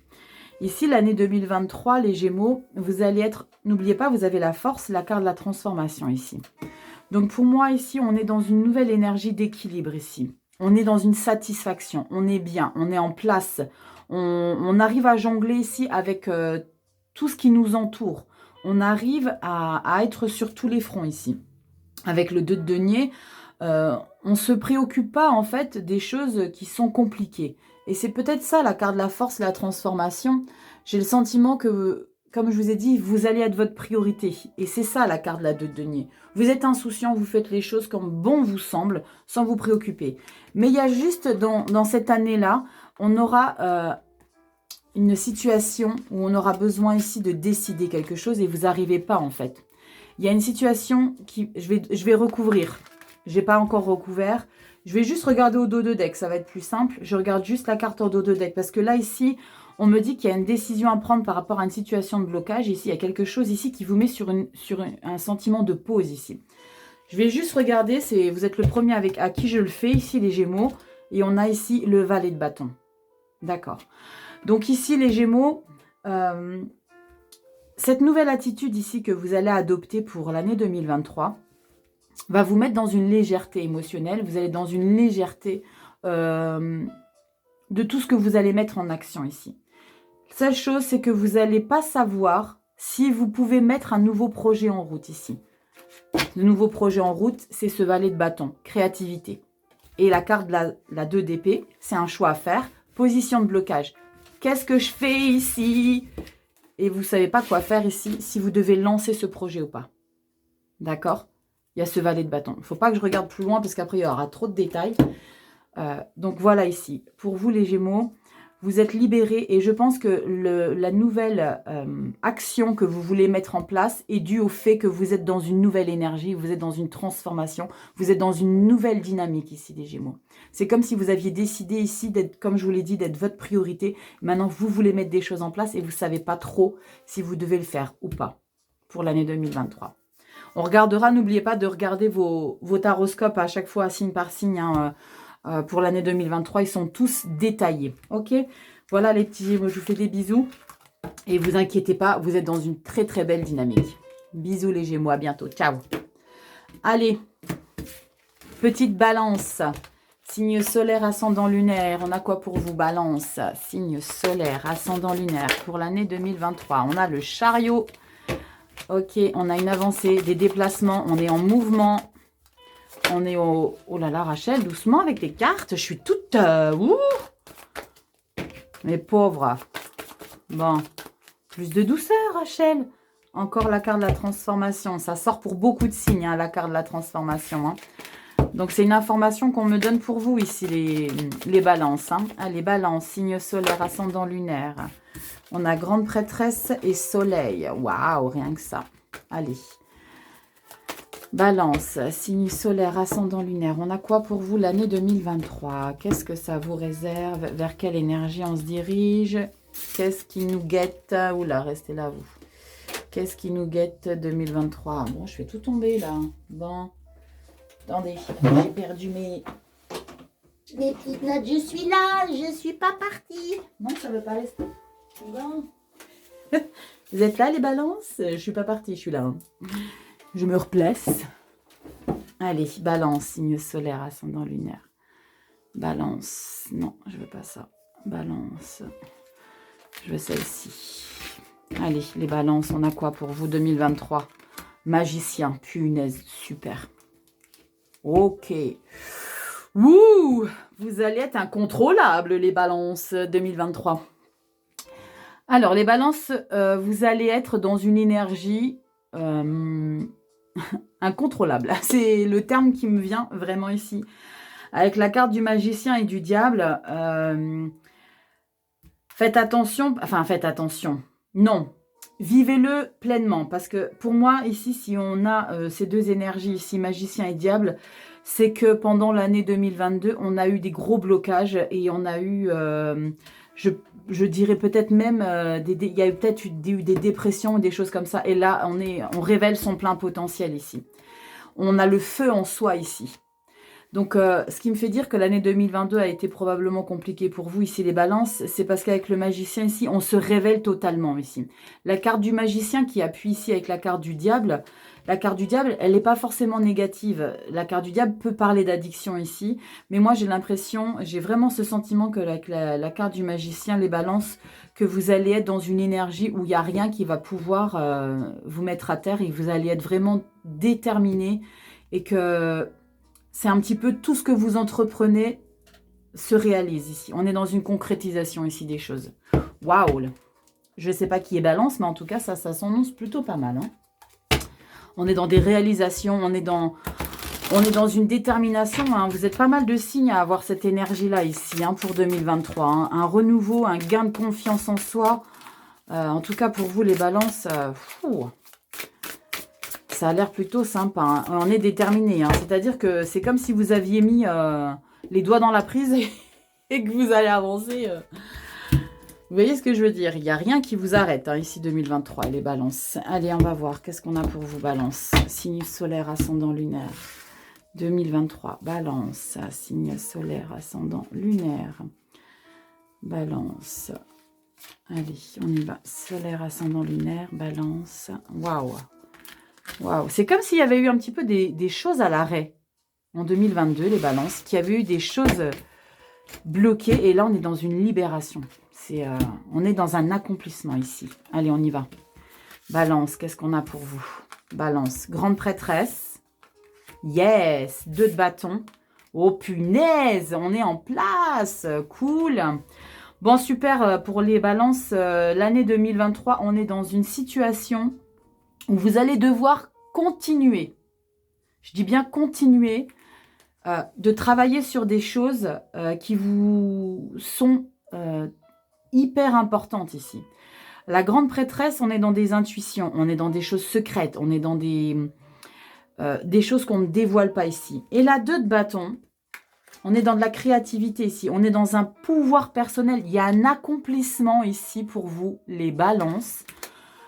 Ici, l'année 2023, les Gémeaux, vous allez être... N'oubliez pas, vous avez la force, la carte de la transformation ici. Donc, pour moi, ici, on est dans une nouvelle énergie d'équilibre ici. On est dans une satisfaction. On est bien, on est en place. On arrive à jongler ici avec tout ce qui nous entoure. On arrive à être sur tous les fronts ici. Avec le 2 de denier, on ne se préoccupe pas, en fait, des choses qui sont compliquées. Et c'est peut-être ça, la carte de la force, la transformation. J'ai le sentiment que, comme je vous ai dit, vous allez être votre priorité. Et c'est ça, la carte de la 2 de denier. Vous êtes insouciant, vous faites les choses comme bon vous semble, sans vous préoccuper. Mais il y a juste, dans cette année-là, on aura une situation où on aura besoin ici de décider quelque chose et vous n'arrivez pas, en fait. Il y a une situation qui... Je vais recouvrir. Je n'ai pas encore recouvert. Je vais juste regarder au dos de deck, ça va être plus simple. Je regarde juste la carte au dos de deck. Parce que là, ici, on me dit qu'il y a une décision à prendre par rapport à une situation de blocage. Ici, il y a quelque chose ici qui vous met sur un sentiment de pause ici. Je vais juste regarder, vous êtes le premier à qui je le fais, ici les Gémeaux. Et on a ici le valet de bâton. D'accord. Donc ici, les Gémeaux, cette nouvelle attitude ici que vous allez adopter pour l'année 2023... va vous mettre dans une légèreté émotionnelle. Vous allez dans une légèreté de tout ce que vous allez mettre en action ici. Seule chose, c'est que vous n'allez pas savoir si vous pouvez mettre un nouveau projet en route ici. Le nouveau projet en route, c'est ce valet de bâton, créativité. Et la carte de la 2 d'épée, c'est un choix à faire. Position de blocage. Qu'est-ce que je fais ici? et vous ne savez pas quoi faire ici, si vous devez lancer ce projet ou pas. D'accord? Il y a ce valet de bâton. Il ne faut pas que je regarde plus loin parce qu'après, il y aura trop de détails. Donc, voilà ici. Pour vous, les Gémeaux, vous êtes libérés et je pense que la nouvelle action que vous voulez mettre en place est due au fait que vous êtes dans une nouvelle énergie, vous êtes dans une transformation, vous êtes dans une nouvelle dynamique ici, les Gémeaux. C'est comme si vous aviez décidé ici d'être, comme je vous l'ai dit, d'être votre priorité. Maintenant, vous voulez mettre des choses en place et vous ne savez pas trop si vous devez le faire ou pas pour l'année 2023. On regardera, n'oubliez pas de regarder vos taroscopes à chaque fois, signe par signe, hein, pour l'année 2023, ils sont tous détaillés. Ok, voilà les petits Gémeaux, je vous fais des bisous. Et vous inquiétez pas, vous êtes dans une très très belle dynamique. Bisous les Gémeaux, à bientôt. Ciao. Allez, petite Balance. Signe solaire, ascendant lunaire. On a quoi pour vous, Balance? Signe solaire, ascendant lunaire pour l'année 2023. On a le chariot. Ok, on a une avancée, des déplacements. On est en mouvement. On est au... Oh là là, Rachel, doucement avec les cartes. Je suis toute... ouh, mes pauvres. Bon. Plus de douceur, Rachel. Encore la carte de la transformation. Ça sort pour beaucoup de signes, hein, la carte de la transformation. Hein. Donc, c'est une information qu'on me donne pour vous ici, les balances. Hein. Allez, balance, signe solaire, ascendant lunaire. On a grande prêtresse et soleil. Waouh, rien que ça. Allez. Balance, signe solaire, ascendant lunaire. On a quoi pour vous l'année 2023? Qu'est-ce que ça vous réserve? Vers quelle énergie on se dirige? Qu'est-ce qui nous guette? Oula, restez là, vous. Qu'est-ce qui nous guette 2023? Bon, je fais tout tomber, là. Bon. Attendez, j'ai perdu mes petites notes. Je suis là, je suis pas partie. Non, ça veut pas rester. Bon. Vous êtes là, les balances? Je suis pas partie, je suis là. Hein. Je me replace. Allez, balance, signe solaire, ascendant lunaire. Balance. Non, je veux pas ça. Balance. Je veux celle-ci. Allez, les balances, on a quoi pour vous 2023? Magicien, punaise, super. Ok. Wouh! Vous allez être incontrôlables, les balances 2023. Alors, les balances, vous allez être dans une énergie... incontrôlable, c'est le terme qui me vient vraiment ici. Avec la carte du magicien et du diable, faites attention, non, vivez-le pleinement, parce que pour moi, ici, si on a ces deux énergies, ici, magicien et diable, c'est que pendant l'année 2022, on a eu des gros blocages et on a eu, je dirais peut-être même, il y a peut-être eu des dépressions ou des choses comme ça. Et là, on révèle son plein potentiel ici. On a le feu en soi ici. Donc, ce qui me fait dire que l'année 2022 a été probablement compliquée pour vous ici, les balances. C'est parce qu'avec le magicien ici, on se révèle totalement ici. La carte du magicien qui appuie ici avec la carte du diable, elle n'est pas forcément négative. La carte du diable peut parler d'addiction ici. Mais moi, j'ai vraiment ce sentiment que avec la carte du magicien, les balances, que vous allez être dans une énergie où il n'y a rien qui va pouvoir vous mettre à terre et vous allez être vraiment déterminé et que c'est un petit peu tout ce que vous entreprenez se réalise ici. On est dans une concrétisation ici des choses. Waouh! Je ne sais pas qui est balance, mais en tout cas, ça s'annonce plutôt pas mal. Hein. On est dans des réalisations, on est dans une détermination. Hein. Vous êtes pas mal de signes à avoir cette énergie-là ici hein, pour 2023. Hein. Un renouveau, un gain de confiance en soi. En tout cas, pour vous, les balances, ça a l'air plutôt sympa. Hein. On est déterminé. Hein. C'est-à-dire que c'est comme si vous aviez mis les doigts dans la prise et que vous allez avancer. Vous voyez ce que je veux dire? Il n'y a rien qui vous arrête, hein, ici 2023, les balances. Allez, on va voir. Qu'est-ce qu'on a pour vous, balance? Signe solaire, ascendant lunaire. 2023, balance. Signe solaire, ascendant lunaire. Balance. Allez, on y va. Solaire, ascendant lunaire, balance. Waouh! Waouh! C'est comme s'il y avait eu un petit peu des choses à l'arrêt en 2022, les balances, qu'il y avait eu des choses bloquées. Et là, on est dans une libération. On est dans un accomplissement ici. Allez, on y va. Balance, qu'est-ce qu'on a pour vous? Balance, grande prêtresse. Yes, 2 de bâton. Oh punaise, on est en place. Cool. Bon, super, pour les balances, l'année 2023, on est dans une situation où vous allez devoir continuer. Je dis bien continuer de travailler sur des choses qui vous sont hyper importantes ici. La grande prêtresse, on est dans des intuitions, on est dans des choses secrètes, on est dans des choses qu'on ne dévoile pas ici. Et la 2 de bâton, on est dans de la créativité ici, on est dans un pouvoir personnel. Il y a un accomplissement ici pour vous, les balances.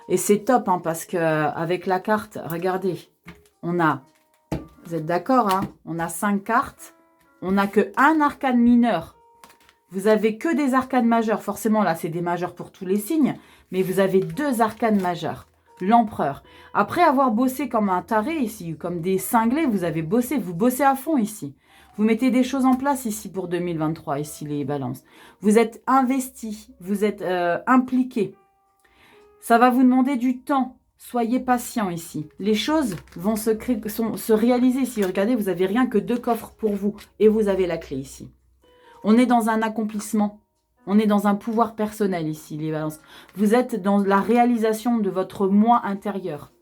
Et c'est top, hein, parce qu'avec la carte, regardez, on a, vous êtes d'accord, hein, on a 5 cartes, on n'a qu'un arcane mineur. Vous avez que des arcanes majeures. Forcément, là, c'est des majeurs pour tous les signes, mais vous avez 2 arcanes majeures. L'empereur. Après avoir bossé comme un taré ici, comme des cinglés, vous avez bossé, vous bossez à fond ici. Vous mettez des choses en place ici pour 2023, ici les balances. Vous êtes investis, vous êtes impliqués. Ça va vous demander du temps. Soyez patient ici. Les choses vont se réaliser ici. Regardez, vous n'avez rien que 2 coffres pour vous et vous avez la clé ici. On est dans un accomplissement. On est dans un pouvoir personnel ici, les balances. Vous êtes dans la réalisation de votre moi intérieur.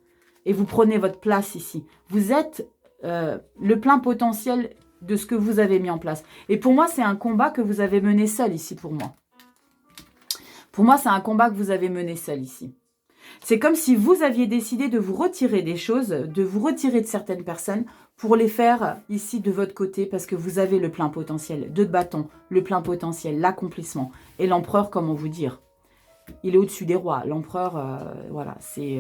Et vous prenez votre place ici. Vous êtes le plein potentiel de ce que vous avez mis en place. Et pour moi, c'est un combat que vous avez mené seul ici pour moi. Pour moi, c'est un combat que vous avez mené seul ici. C'est comme si vous aviez décidé de vous retirer des choses, de vous retirer de certaines personnes pour les faire ici de votre côté parce que vous avez le plein potentiel. 2 de bâton, le plein potentiel, l'accomplissement. Et l'empereur, comment vous dire? Il est au-dessus des rois. L'empereur, voilà, c'est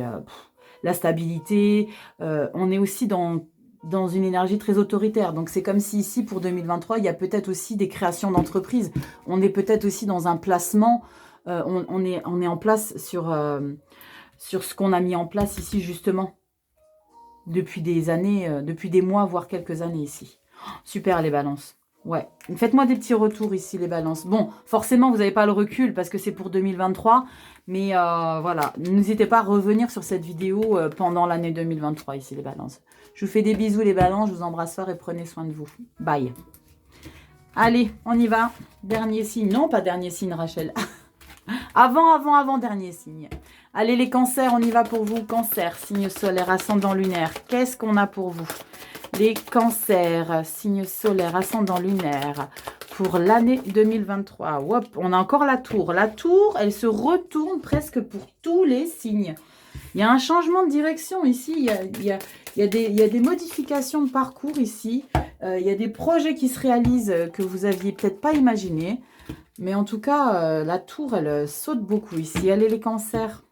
la stabilité. On est aussi dans une énergie très autoritaire. Donc, c'est comme si ici, pour 2023, il y a peut-être aussi des créations d'entreprises. On est peut-être aussi dans un placement. On est en place sur ce qu'on a mis en place ici, justement, depuis des années, depuis des mois, voire quelques années ici. Oh, super, les balances. Ouais, faites-moi des petits retours ici, les balances. Bon, forcément, vous n'avez pas le recul parce que c'est pour 2023. Mais voilà, n'hésitez pas à revenir sur cette vidéo pendant l'année 2023 ici, les balances. Je vous fais des bisous, les balances. Je vous embrasse fort et prenez soin de vous. Bye. Allez, on y va. Dernier signe. Non, pas dernier signe, Rachel. Avant, dernier signe. Allez, les cancers, on y va pour vous. Cancer, signe solaire, ascendant lunaire. Qu'est-ce qu'on a pour vous? Les cancers, signe solaire, ascendant lunaire, pour l'année 2023. Hop, on a encore la tour. La tour, elle se retourne presque pour tous les signes. Il y a un changement de direction ici. Il y a des modifications de parcours ici. Il y a des projets qui se réalisent que vous aviez peut-être pas imaginé. Mais en tout cas, la tour, elle saute beaucoup ici. Allez, les cancers.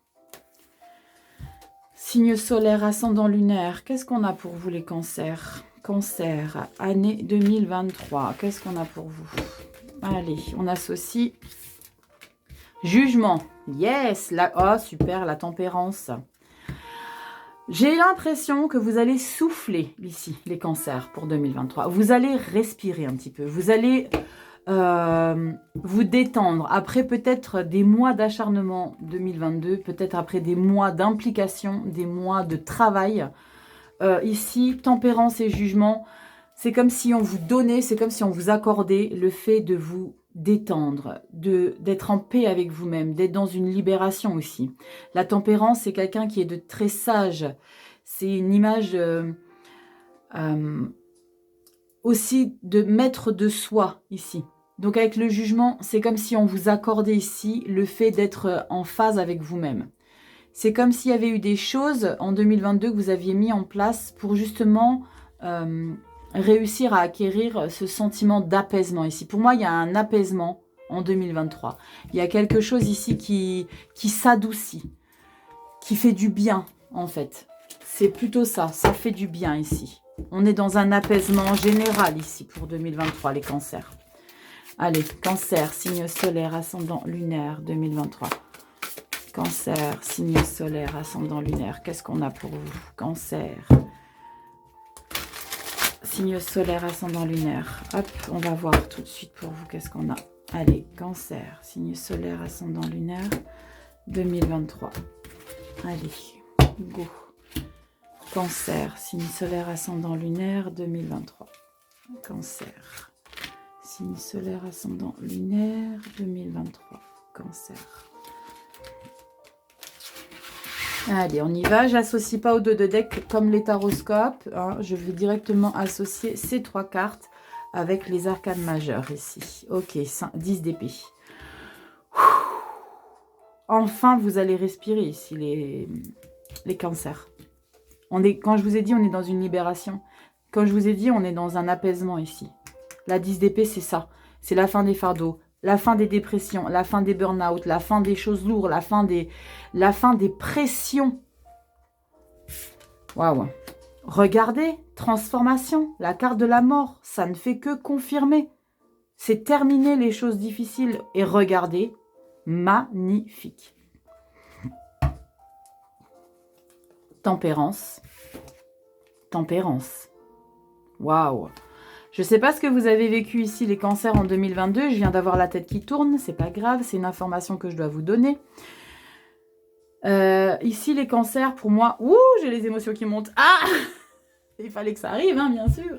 Signe solaire, ascendant lunaire. Qu'est-ce qu'on a pour vous, les cancers? Cancer, année 2023. Qu'est-ce qu'on a pour vous? Allez, on associe jugement. Yes! Oh, super, la tempérance. J'ai l'impression que vous allez souffler ici, les cancers, pour 2023. Vous allez respirer un petit peu. Vous allez vous détendre. Après peut-être des mois d'acharnement 2022, peut-être après des mois d'implication, des mois de travail. Ici, tempérance et jugement, c'est comme si on vous donnait, c'est comme si on vous accordait le fait de vous détendre, d'être en paix avec vous-même, d'être dans une libération aussi. La tempérance, c'est quelqu'un qui est de très sage. C'est une image aussi de maître de soi ici. Donc avec le jugement, c'est comme si on vous accordait ici le fait d'être en phase avec vous-même. C'est comme s'il y avait eu des choses en 2022 que vous aviez mis en place pour justement réussir à acquérir ce sentiment d'apaisement ici. Pour moi, il y a un apaisement en 2023. Il y a quelque chose ici qui s'adoucit, qui fait du bien en fait. C'est plutôt ça, ça fait du bien ici. On est dans un apaisement général ici pour 2023, les cancers. Allez, cancer, signe solaire, ascendant lunaire, 2023. Cancer, signe solaire, ascendant lunaire. Qu'est-ce qu'on a pour vous? Cancer. Signe solaire, ascendant lunaire. Hop, on va voir tout de suite pour vous qu'est-ce qu'on a. Allez, cancer, signe solaire, ascendant lunaire, 2023. Allez, go. Cancer, signe solaire, ascendant lunaire, 2023. Cancer. Signe solaire, ascendant lunaire, 2023, Cancer. Allez, on y va. J'associe pas aux deux de deck comme les taroscopes. Hein. Je vais directement associer ces 3 cartes avec les arcanes majeures ici. Ok, 10 d'épée. Enfin, vous allez respirer ici, les cancers. Quand je vous ai dit, on est dans une libération. Quand je vous ai dit, on est dans un apaisement ici. La 10 d'épée, c'est ça. C'est la fin des fardeaux, la fin des dépressions, la fin des burn-out, la fin des choses lourdes, la fin des pressions. Waouh. Regardez, transformation, la carte de la mort, ça ne fait que confirmer. C'est terminer les choses difficiles. Et regardez, magnifique. Tempérance. Tempérance. Waouh. Je ne sais pas ce que vous avez vécu ici, les cancers, en 2022. Je viens d'avoir la tête qui tourne. C'est pas grave, c'est une information que je dois vous donner. Ici, les cancers, pour moi... Ouh, j'ai les émotions qui montent. Ah, il fallait que ça arrive, hein, bien sûr.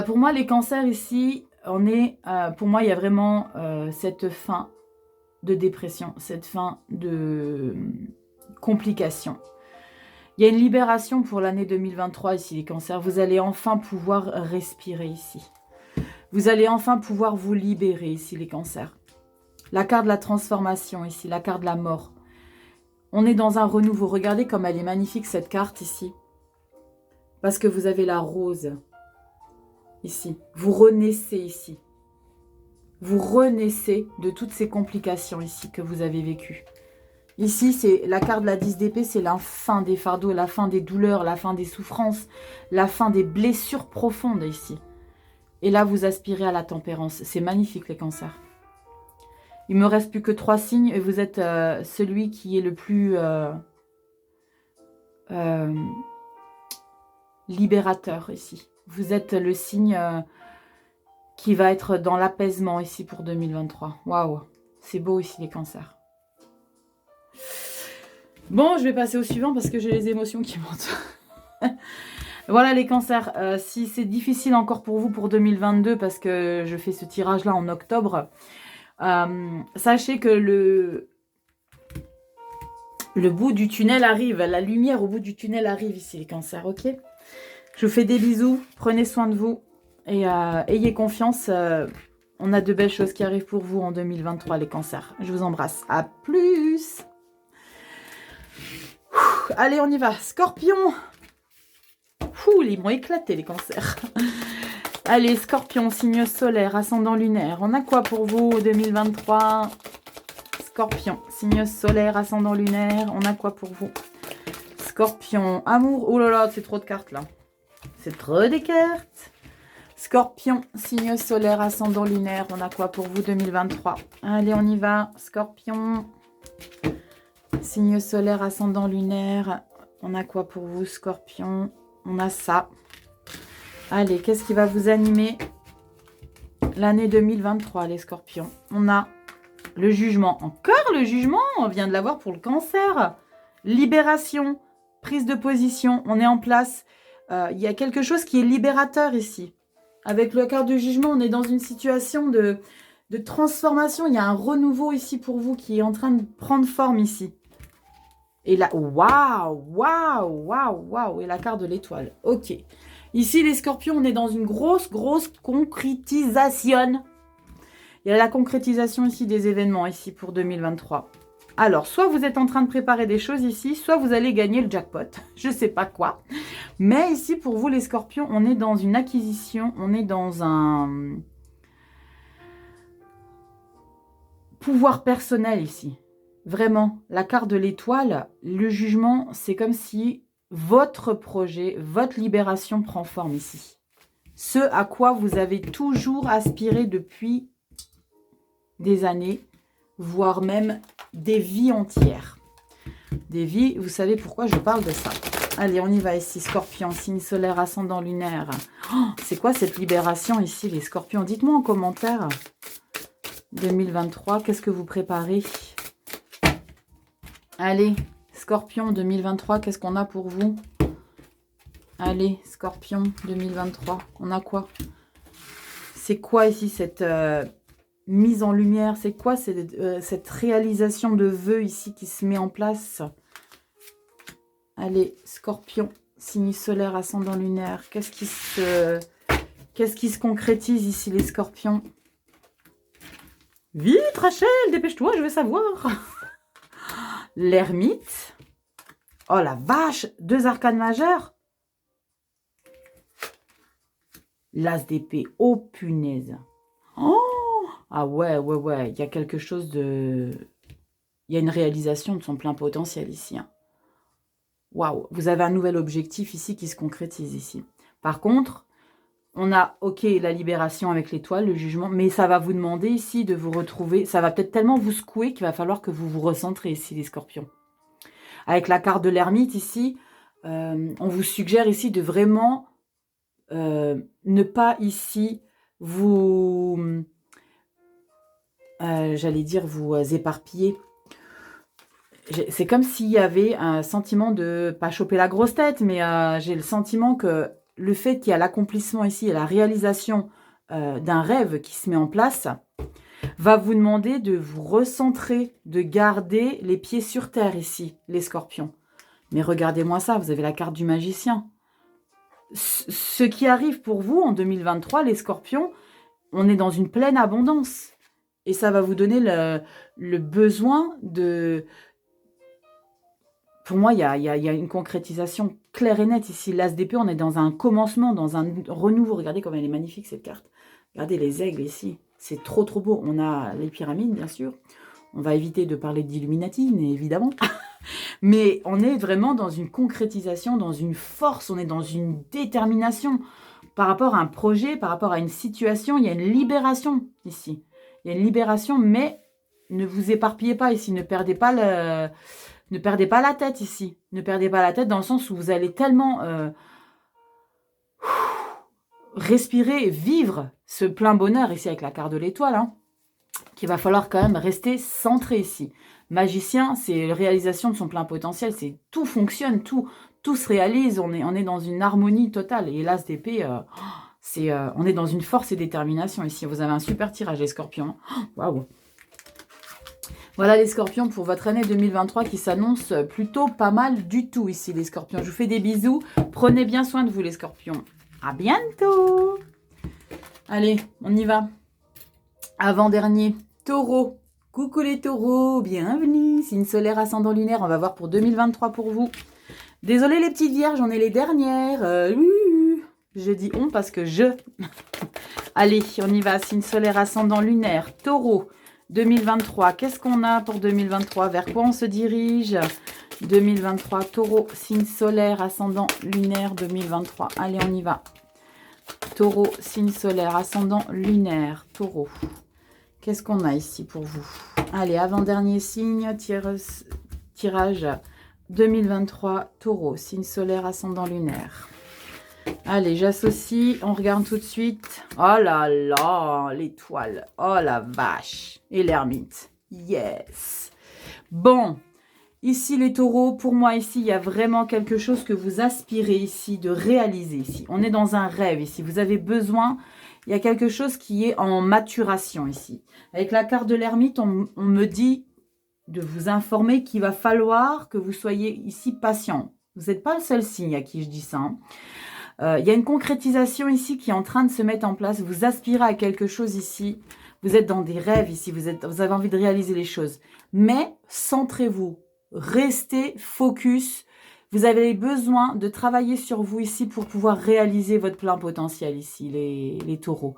Pour moi, les cancers, ici, pour moi, il y a vraiment cette fin de dépression, cette fin de complications. Il y a une libération pour l'année 2023 ici, les cancers. Vous allez enfin pouvoir respirer ici. Vous allez enfin pouvoir vous libérer ici, les cancers. La carte de la transformation ici, la carte de la mort. On est dans un renouveau. Regardez comme elle est magnifique, cette carte ici. Parce que vous avez la rose ici. Vous renaissez ici. Vous renaissez de toutes ces complications ici que vous avez vécues. Ici, c'est la carte de la 10 d'épée, c'est la fin des fardeaux, la fin des douleurs, la fin des souffrances, la fin des blessures profondes ici. Et là, vous aspirez à la tempérance. C'est magnifique, les cancers. Il me reste plus que 3 signes et vous êtes celui qui est le plus libérateur ici. Vous êtes le signe qui va être dans l'apaisement ici pour 2023. Waouh, c'est beau ici, les cancers. Bon, je vais passer au suivant parce que j'ai les émotions qui montent. Voilà, les cancers. Si c'est difficile encore pour vous pour 2022 parce que je fais ce tirage-là en octobre, sachez que le bout du tunnel arrive. La lumière au bout du tunnel arrive ici, les cancers, ok? Je vous fais des bisous. Prenez soin de vous et ayez confiance. On a de belles choses qui arrivent pour vous en 2023, les cancers. Je vous embrasse. À plus! Allez, on y va. Scorpion. Ils m'ont éclaté, les cancers. Allez, Scorpion, signe solaire, ascendant lunaire. On a quoi pour vous, 2023? Scorpion, signe solaire, ascendant lunaire. On a quoi pour vous? Scorpion, amour. Oh là là, c'est trop de cartes, là. C'est trop des cartes. Scorpion, signe solaire, ascendant lunaire. On a quoi pour vous, 2023? Allez, on y va. Scorpion. Signe solaire, ascendant lunaire. On a quoi pour vous, Scorpion? On a ça. Allez, qu'est-ce qui va vous animer l'année 2023, les Scorpions? On a le jugement. Encore le jugement? On vient de l'avoir pour le cancer. Libération, prise de position. On est en place. Il y a quelque chose qui est libérateur ici. Avec le quart de jugement, on est dans une situation de transformation. Il y a un renouveau ici pour vous qui est en train de prendre forme ici. Et là, waouh, waouh, waouh, waouh. Et la carte de l'étoile. Ok. Ici, les scorpions, on est dans une grosse concrétisation. Il y a la concrétisation ici des événements ici pour 2023. Alors, soit vous êtes en train de préparer des choses ici, soit vous allez gagner le jackpot. Je ne sais pas quoi. Mais ici, pour vous, les scorpions, on est dans une acquisition. On est dans un pouvoir personnel ici. Vraiment, la carte de l'étoile, le jugement, c'est comme si votre projet, votre libération prend forme ici. Ce à quoi vous avez toujours aspiré depuis des années, voire même des vies entières. Des vies, vous savez pourquoi je parle de ça. Allez, on y va ici, Scorpion, signe solaire, ascendant lunaire. Oh, c'est quoi cette libération ici, les Scorpions? Dites-moi en commentaire. 2023, qu'est-ce que vous préparez? Allez, Scorpion 2023, qu'est-ce qu'on a pour vous? Allez, Scorpion 2023. On a quoi? C'est quoi ici cette mise en lumière? C'est quoi cette réalisation de vœux ici qui se met en place? Allez, Scorpion, signe solaire, ascendant lunaire. Qu'est-ce qui se concrétise ici, les Scorpions? Vite, Rachel, dépêche-toi, je veux savoir. L'ermite. Oh la vache, 2 arcanes majeures. L'as d'épée, oh punaise. Oh, ah ouais, il y a quelque chose de... Il y a une réalisation de son plein potentiel ici. Hein. Waouh, vous avez un nouvel objectif ici qui se concrétise ici. Par contre, on a, ok, la libération avec l'étoile, le jugement, mais ça va vous demander ici de vous retrouver, ça va peut-être tellement vous secouer qu'il va falloir que vous vous recentrez ici, les Scorpions. Avec la carte de l'ermite ici, on vous suggère ici de vraiment ne pas ici vous, j'allais dire, vous éparpiller. C'est comme s'il y avait un sentiment de, pas choper la grosse tête, mais j'ai le sentiment que le fait qu'il y a l'accomplissement ici et la réalisation d'un rêve qui se met en place, va vous demander de vous recentrer, de garder les pieds sur terre ici, les Scorpions. Mais regardez-moi ça, vous avez la carte du magicien. Ce qui arrive pour vous en 2023, les Scorpions, on est dans une pleine abondance. Et ça va vous donner le besoin de... Pour moi, il y a une concrétisation claire et nette ici. L'As d'épée, on est dans un commencement, dans un renouveau. Regardez comme elle est magnifique, cette carte. Regardez les aigles ici. C'est trop, trop beau. On a les pyramides, bien sûr. On va éviter de parler d'Illuminati, évidemment. Mais on est vraiment dans une concrétisation, dans une force. On est dans une détermination. Par rapport à un projet, par rapport à une situation, il y a une libération ici. Il y a une libération, mais ne vous éparpillez pas ici. Ne perdez pas la tête ici. Ne perdez pas la tête dans le sens où vous allez tellement respirer, vivre ce plein bonheur ici avec la carte de l'étoile, hein, qu'il va falloir quand même rester centré ici. Magicien, c'est la réalisation de son plein potentiel. C'est tout fonctionne, tout se réalise. On est dans une harmonie totale. Et l'As d'épée, on est dans une force et détermination ici. Vous avez un super tirage, les Scorpions. Waouh! Voilà les Scorpions pour votre année 2023 qui s'annonce plutôt pas mal du tout ici les Scorpions. Je vous fais des bisous. Prenez bien soin de vous les Scorpions. À bientôt. Allez, on y va. Avant-dernier, Taureau. Coucou les Taureaux, bienvenue. Signe solaire ascendant lunaire, on va voir pour 2023 pour vous. Désolé les petites vierges, on est les dernières. Je dis on parce que je... Allez, on y va. Signe solaire ascendant lunaire, Taureau. 2023, qu'est-ce qu'on a pour 2023? Vers quoi on se dirige? 2023, Taureau, signe solaire, ascendant lunaire 2023. Allez, on y va. Taureau, signe solaire, ascendant lunaire, Taureau. Qu'est-ce qu'on a ici pour vous? Allez, avant-dernier signe, tirage 2023, Taureau, signe solaire, ascendant lunaire. Allez, j'associe, on regarde tout de suite. Oh là là, l'étoile. Oh la vache. Et l'ermite. Yes. Bon, ici les taureaux, pour moi ici, il y a vraiment quelque chose que vous aspirez ici, de réaliser ici. On est dans un rêve ici. Vous avez besoin, il y a quelque chose qui est en maturation ici. Avec la carte de l'ermite, on me dit de vous informer qu'il va falloir que vous soyez ici patient. Vous n'êtes pas le seul signe à qui je dis ça, hein. Il y a une concrétisation ici qui est en train de se mettre en place. Vous aspirez à quelque chose ici. Vous êtes dans des rêves ici. Vous avez envie de réaliser les choses. Mais centrez-vous. Restez focus. Vous avez besoin de travailler sur vous ici pour pouvoir réaliser votre plein potentiel ici, les taureaux.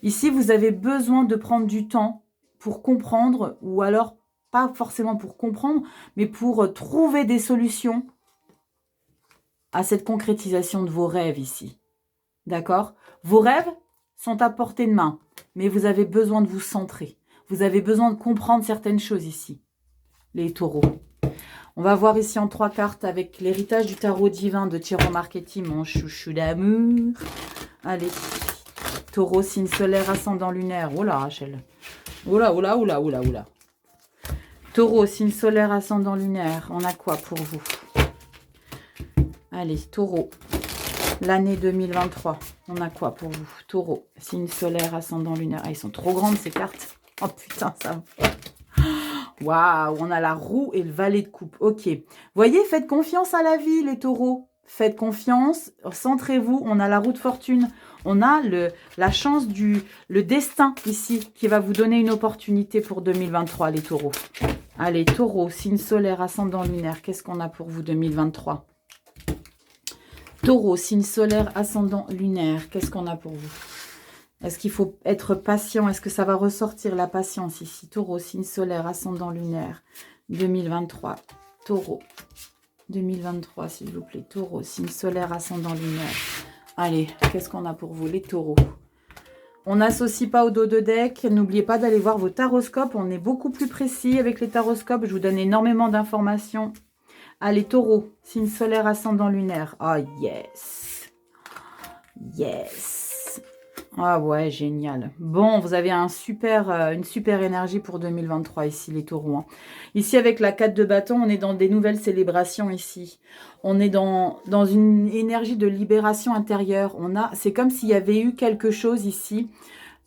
Ici, vous avez besoin de prendre du temps pour comprendre, ou alors pas forcément pour comprendre, mais pour trouver des solutions à cette concrétisation de vos rêves ici. D'accord? Vos rêves sont à portée de main, mais vous avez besoin de vous centrer. Vous avez besoin de comprendre certaines choses ici, les taureaux. On va voir ici en 3 cartes avec l'héritage du tarot divin de Thierry Marchetti, mon chouchou d'amour. Allez, taureau, signe solaire, ascendant lunaire. Oh là, Rachel. Oh là, oh là, oh là, oh là, oh là. Taureau, signe solaire, ascendant lunaire. On a quoi pour vous? Allez, taureau. L'année 2023, on a quoi pour vous? Taureau, signe solaire, ascendant lunaire. Ah, ils sont trop grandes ces cartes. Oh putain, ça va. Waouh, on a la roue et le valet de coupe. Ok. Voyez, faites confiance à la vie, les taureaux. Faites confiance, centrez-vous. On a la roue de fortune. On a la chance le destin ici qui va vous donner une opportunité pour 2023, les taureaux. Allez, taureau, signe solaire, ascendant lunaire. Qu'est-ce qu'on a pour vous 2023? Taureau, signe solaire, ascendant lunaire. Qu'est-ce qu'on a pour vous? Est-ce qu'il faut être patient? Est-ce que ça va ressortir la patience ici? Taureau, signe solaire, ascendant lunaire, 2023. Taureau, 2023, s'il vous plaît. Taureau, signe solaire, ascendant lunaire. Allez, qu'est-ce qu'on a pour vous, les taureaux? On n'associe pas au dos de deck. N'oubliez pas d'aller voir vos taroscopes. On est beaucoup plus précis avec les taroscopes. Je vous donne énormément d'informations. Allez, taureau, signe solaire, ascendant lunaire. Ah, yes. Yes. Ah ouais, génial. Bon, vous avez une super énergie pour 2023 ici, les taureaux. Hein. Ici, avec la 4 de bâton, on est dans des nouvelles célébrations ici. On est dans une énergie de libération intérieure. C'est comme s'il y avait eu quelque chose ici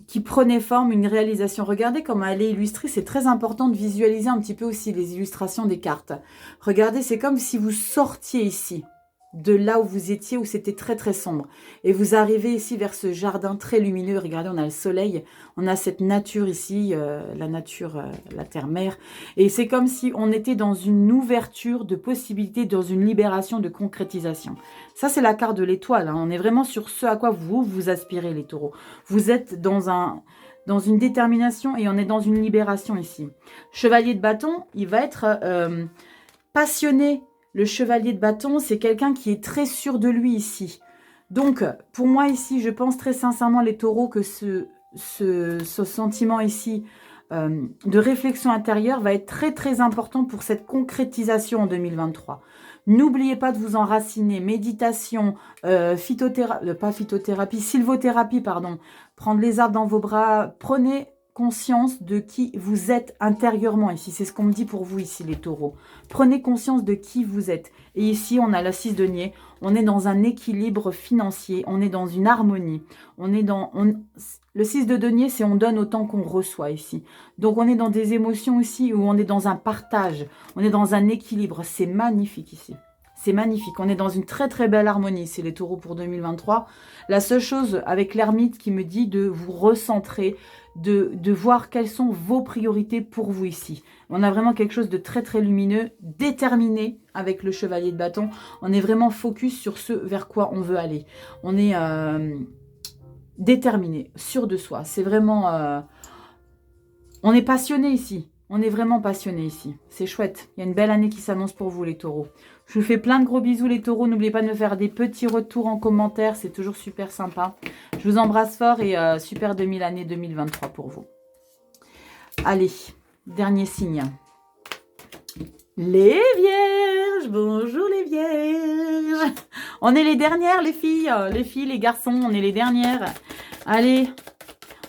qui prenait forme, une réalisation. Regardez comment elle est illustrée. C'est très important de visualiser un petit peu aussi les illustrations des cartes. Regardez, c'est comme si vous sortiez ici de là où vous étiez, où c'était très très sombre. Et vous arrivez ici vers ce jardin très lumineux. Regardez, on a le soleil, on a cette nature ici, la nature, la terre-mère. Et c'est comme si on était dans une ouverture de possibilités, dans une libération de concrétisation. Ça, c'est la carte de l'étoile. Hein. On est vraiment sur ce à quoi vous aspirez, les taureaux. Vous êtes dans une détermination et on est dans une libération ici. Chevalier de bâton, il va être passionné. Le chevalier de bâton, c'est quelqu'un qui est très sûr de lui ici. Donc, pour moi ici, je pense très sincèrement, les taureaux, que ce sentiment ici de réflexion intérieure va être très très important pour cette concrétisation en 2023. N'oubliez pas de vous enraciner. Méditation, sylvothérapie, pardon. Prendre les arbres dans vos bras. Prenez conscience de qui vous êtes intérieurement ici. C'est ce qu'on me dit pour vous ici, les taureaux. Prenez conscience de qui vous êtes. Et ici, on a la 6 de denier. On est dans un équilibre financier. On est dans une harmonie. Le 6 de denier, c'est on donne autant qu'on reçoit ici. Donc, on est dans des émotions aussi où on est dans un partage. On est dans un équilibre. C'est magnifique ici. C'est magnifique. On est dans une très très belle harmonie. C'est les taureaux pour 2023. La seule chose avec l'ermite qui me dit de vous recentrer, de voir quelles sont vos priorités pour vous ici. On a vraiment quelque chose de très très lumineux, déterminé avec le chevalier de bâton. On est vraiment focus sur ce vers quoi on veut aller. On est déterminé, sûr de soi. C'est vraiment... on est passionné ici. On est vraiment passionné ici. C'est chouette. Il y a une belle année qui s'annonce pour vous, les taureaux. Je vous fais plein de gros bisous, les taureaux. N'oubliez pas de me faire des petits retours en commentaire. C'est toujours super sympa. Je vous embrasse fort et super année 2023 pour vous. Allez, dernier signe. Les vierges. Bonjour les vierges. On est les dernières, les filles. Les filles, les garçons, on est les dernières. Allez,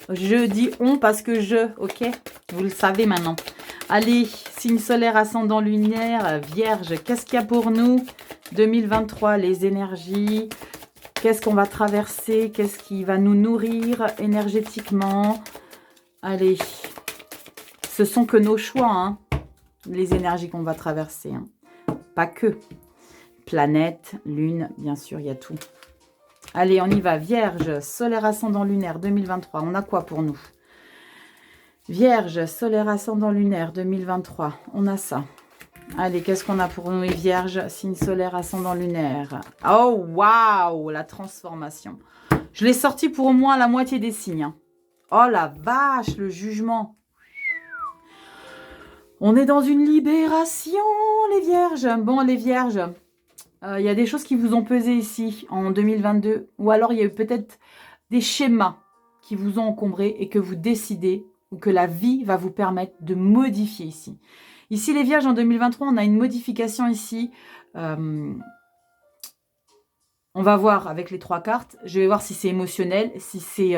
je dis on parce que ok? Vous le savez maintenant. Allez, signe solaire, ascendant lunaire, vierge. Qu'est-ce qu'il y a pour nous 2023, les énergies. Qu'est-ce qu'on va traverser? Qu'est-ce qui va nous nourrir énergétiquement? Allez, ce sont que nos choix, hein, les énergies qu'on va traverser. Hein. Pas que. Planète, lune, bien sûr, il y a tout. Allez, on y va. Vierge, solaire, ascendant lunaire, 2023. On a quoi pour nous? Vierge, solaire, ascendant lunaire, 2023. On a ça. Allez, qu'est-ce qu'on a pour nous, les vierges? Signe solaire, ascendant lunaire. Oh, waouh, la transformation. Je l'ai sorti pour au moins la moitié des signes. Hein. Oh, la vache, le jugement. On est dans une libération, les vierges. Bon, les vierges, il y a des choses qui vous ont pesé ici en 2022. Ou alors, il y a eu peut-être des schémas qui vous ont encombré et que vous décidez ou que la vie va vous permettre de modifier ici. Ici, les vierges, en 2023, on a une modification ici. On va voir avec les 3 cartes. Je vais voir si c'est émotionnel, si c'est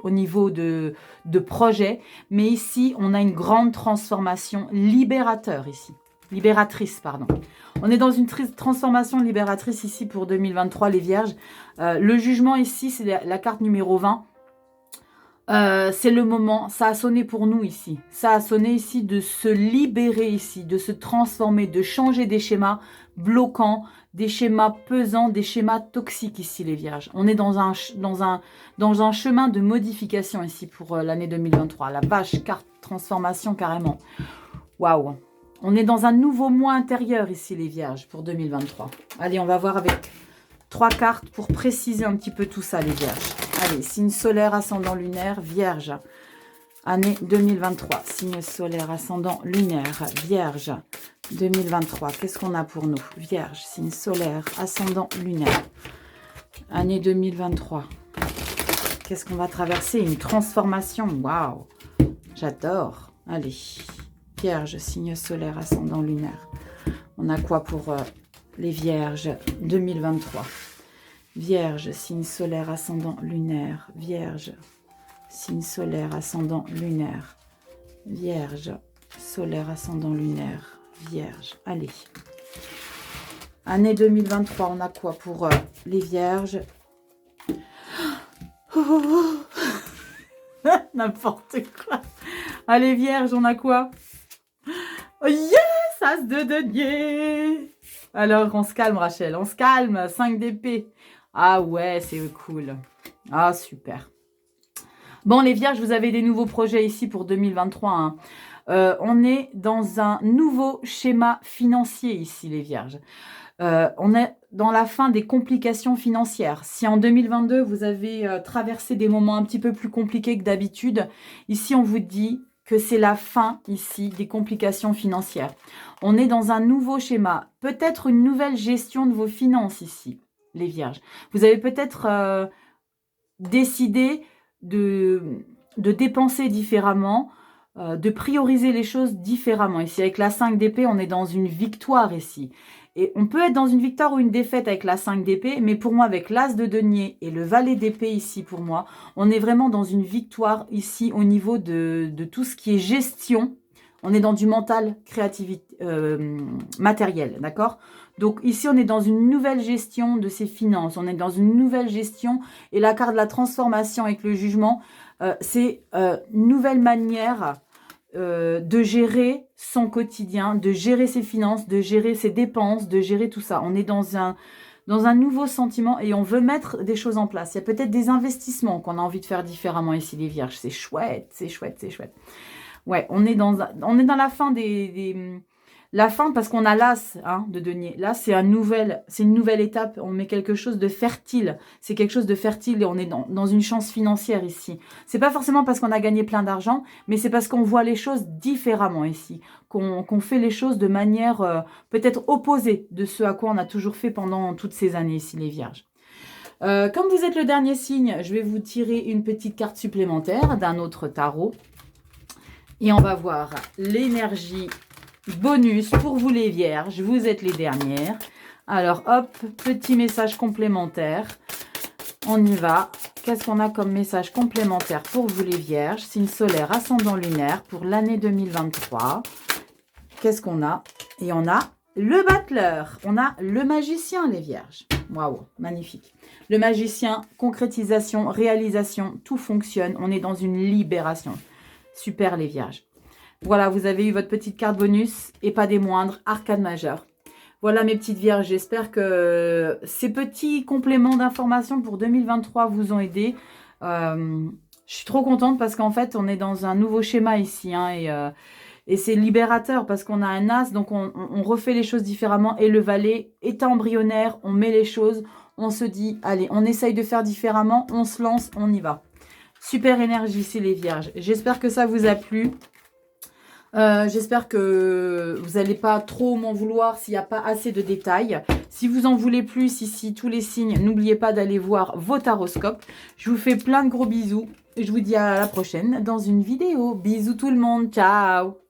au niveau de projet. Mais ici, on a une grande transformation libérateur ici. libératrice, pardon. On est dans une transformation libératrice ici pour 2023, les Vierges. Le jugement ici, c'est la carte numéro 20. C'est le moment, ça a sonné pour nous ici. Ça a sonné ici de se libérer ici, de se transformer, de changer des schémas bloquants, des schémas pesants, des schémas toxiques ici, les Vierges. On est dans un chemin de modification ici pour l'année 2023. La vache, carte transformation carrément. Waouh! On est dans un nouveau moi intérieur ici, les Vierges, pour 2023. Allez, on va voir avec 3 cartes pour préciser un petit peu tout ça, les Vierges. Allez, signe solaire, ascendant lunaire, Vierge. Année 2023. Signe solaire, ascendant lunaire, Vierge. 2023. Qu'est-ce qu'on a pour nous? Vierge, signe solaire, ascendant lunaire. Année 2023. Qu'est-ce qu'on va traverser? Une transformation. Waouh! J'adore. Allez. Vierge, signe solaire, ascendant lunaire. On a quoi pour les Vierges 2023? Vierge, signe solaire, ascendant lunaire. Vierge, signe solaire, ascendant lunaire. Vierge, solaire, ascendant lunaire. Vierge. Allez. Année 2023, on a quoi pour les Vierges? N'importe quoi. Allez, Vierge, on a quoi? Oh yes, as de denier. Alors, on se calme, Rachel. On se calme. 5 d'épée. Ah ouais, c'est cool. Ah, super. Bon, les Vierges, vous avez des nouveaux projets ici pour 2023. Hein. On est dans un nouveau schéma financier ici, les Vierges. On est dans la fin des complications financières. Si en 2022, vous avez traversé des moments un petit peu plus compliqués que d'habitude, ici, on vous dit que c'est la fin ici des complications financières. On est dans un nouveau schéma, peut-être une nouvelle gestion de vos finances ici, les Vierges. Vous avez peut-être décidé de dépenser différemment, de prioriser les choses différemment. Ici, avec la 5 d'épée, on est dans une victoire ici. Et on peut être dans une victoire ou une défaite avec la 5 d'épée, mais pour moi, avec l'as de denier et le valet d'épée ici, pour moi, on est vraiment dans une victoire ici au niveau de tout ce qui est gestion. On est dans du mental, créativité, matériel, d'accord? Donc ici, on est dans une nouvelle gestion de ses finances. On est dans une nouvelle gestion. Et la carte de la transformation avec le jugement, c'est une nouvelle manière de gérer son quotidien, de gérer ses finances, de gérer ses dépenses, de gérer tout ça. On est dans un nouveau sentiment et on veut mettre des choses en place. Il y a peut-être des investissements qu'on a envie de faire différemment ici, les Vierges. C'est chouette, c'est chouette, c'est chouette. Ouais, on est dans la fin la fin parce qu'on a l'as de denier. Là, c'est une nouvelle étape. On met quelque chose de fertile. C'est quelque chose de fertile et on est dans une chance financière ici. C'est pas forcément parce qu'on a gagné plein d'argent, mais c'est parce qu'on voit les choses différemment ici. Qu'on fait les choses de manière peut-être opposée de ce à quoi on a toujours fait pendant toutes ces années ici, les Vierges. Comme vous êtes le dernier signe, je vais vous tirer une petite carte supplémentaire d'un autre tarot. Et on va voir l'énergie bonus pour vous les Vierges. Vous êtes les dernières. Alors hop, petit message complémentaire. On y va. Qu'est-ce qu'on a comme message complémentaire pour vous les Vierges? Signe solaire, ascendant lunaire pour l'année 2023. Qu'est-ce qu'on a? Et on a le battleur. On a le magicien, les Vierges. Waouh, magnifique. Le magicien, concrétisation, réalisation, tout fonctionne. On est dans une libération. Super, les Vierges. Voilà, vous avez eu votre petite carte bonus et pas des moindres, arcane majeure. Voilà mes petites Vierges, j'espère que ces petits compléments d'informations pour 2023 vous ont aidé. Je suis trop contente parce qu'en fait, on est dans un nouveau schéma ici. Hein, et c'est libérateur parce qu'on a un as, donc on refait les choses différemment. Et le valet est embryonnaire, on met les choses, on se dit, allez, on essaye de faire différemment, on se lance, on y va. Super énergie ici les Vierges. J'espère que ça vous a plu. J'espère que vous n'allez pas trop m'en vouloir s'il n'y a pas assez de détails. Si vous en voulez plus ici, tous les signes, n'oubliez pas d'aller voir vos taroscopes. Je vous fais plein de gros bisous. Et je vous dis à la prochaine dans une vidéo. Bisous tout le monde. Ciao.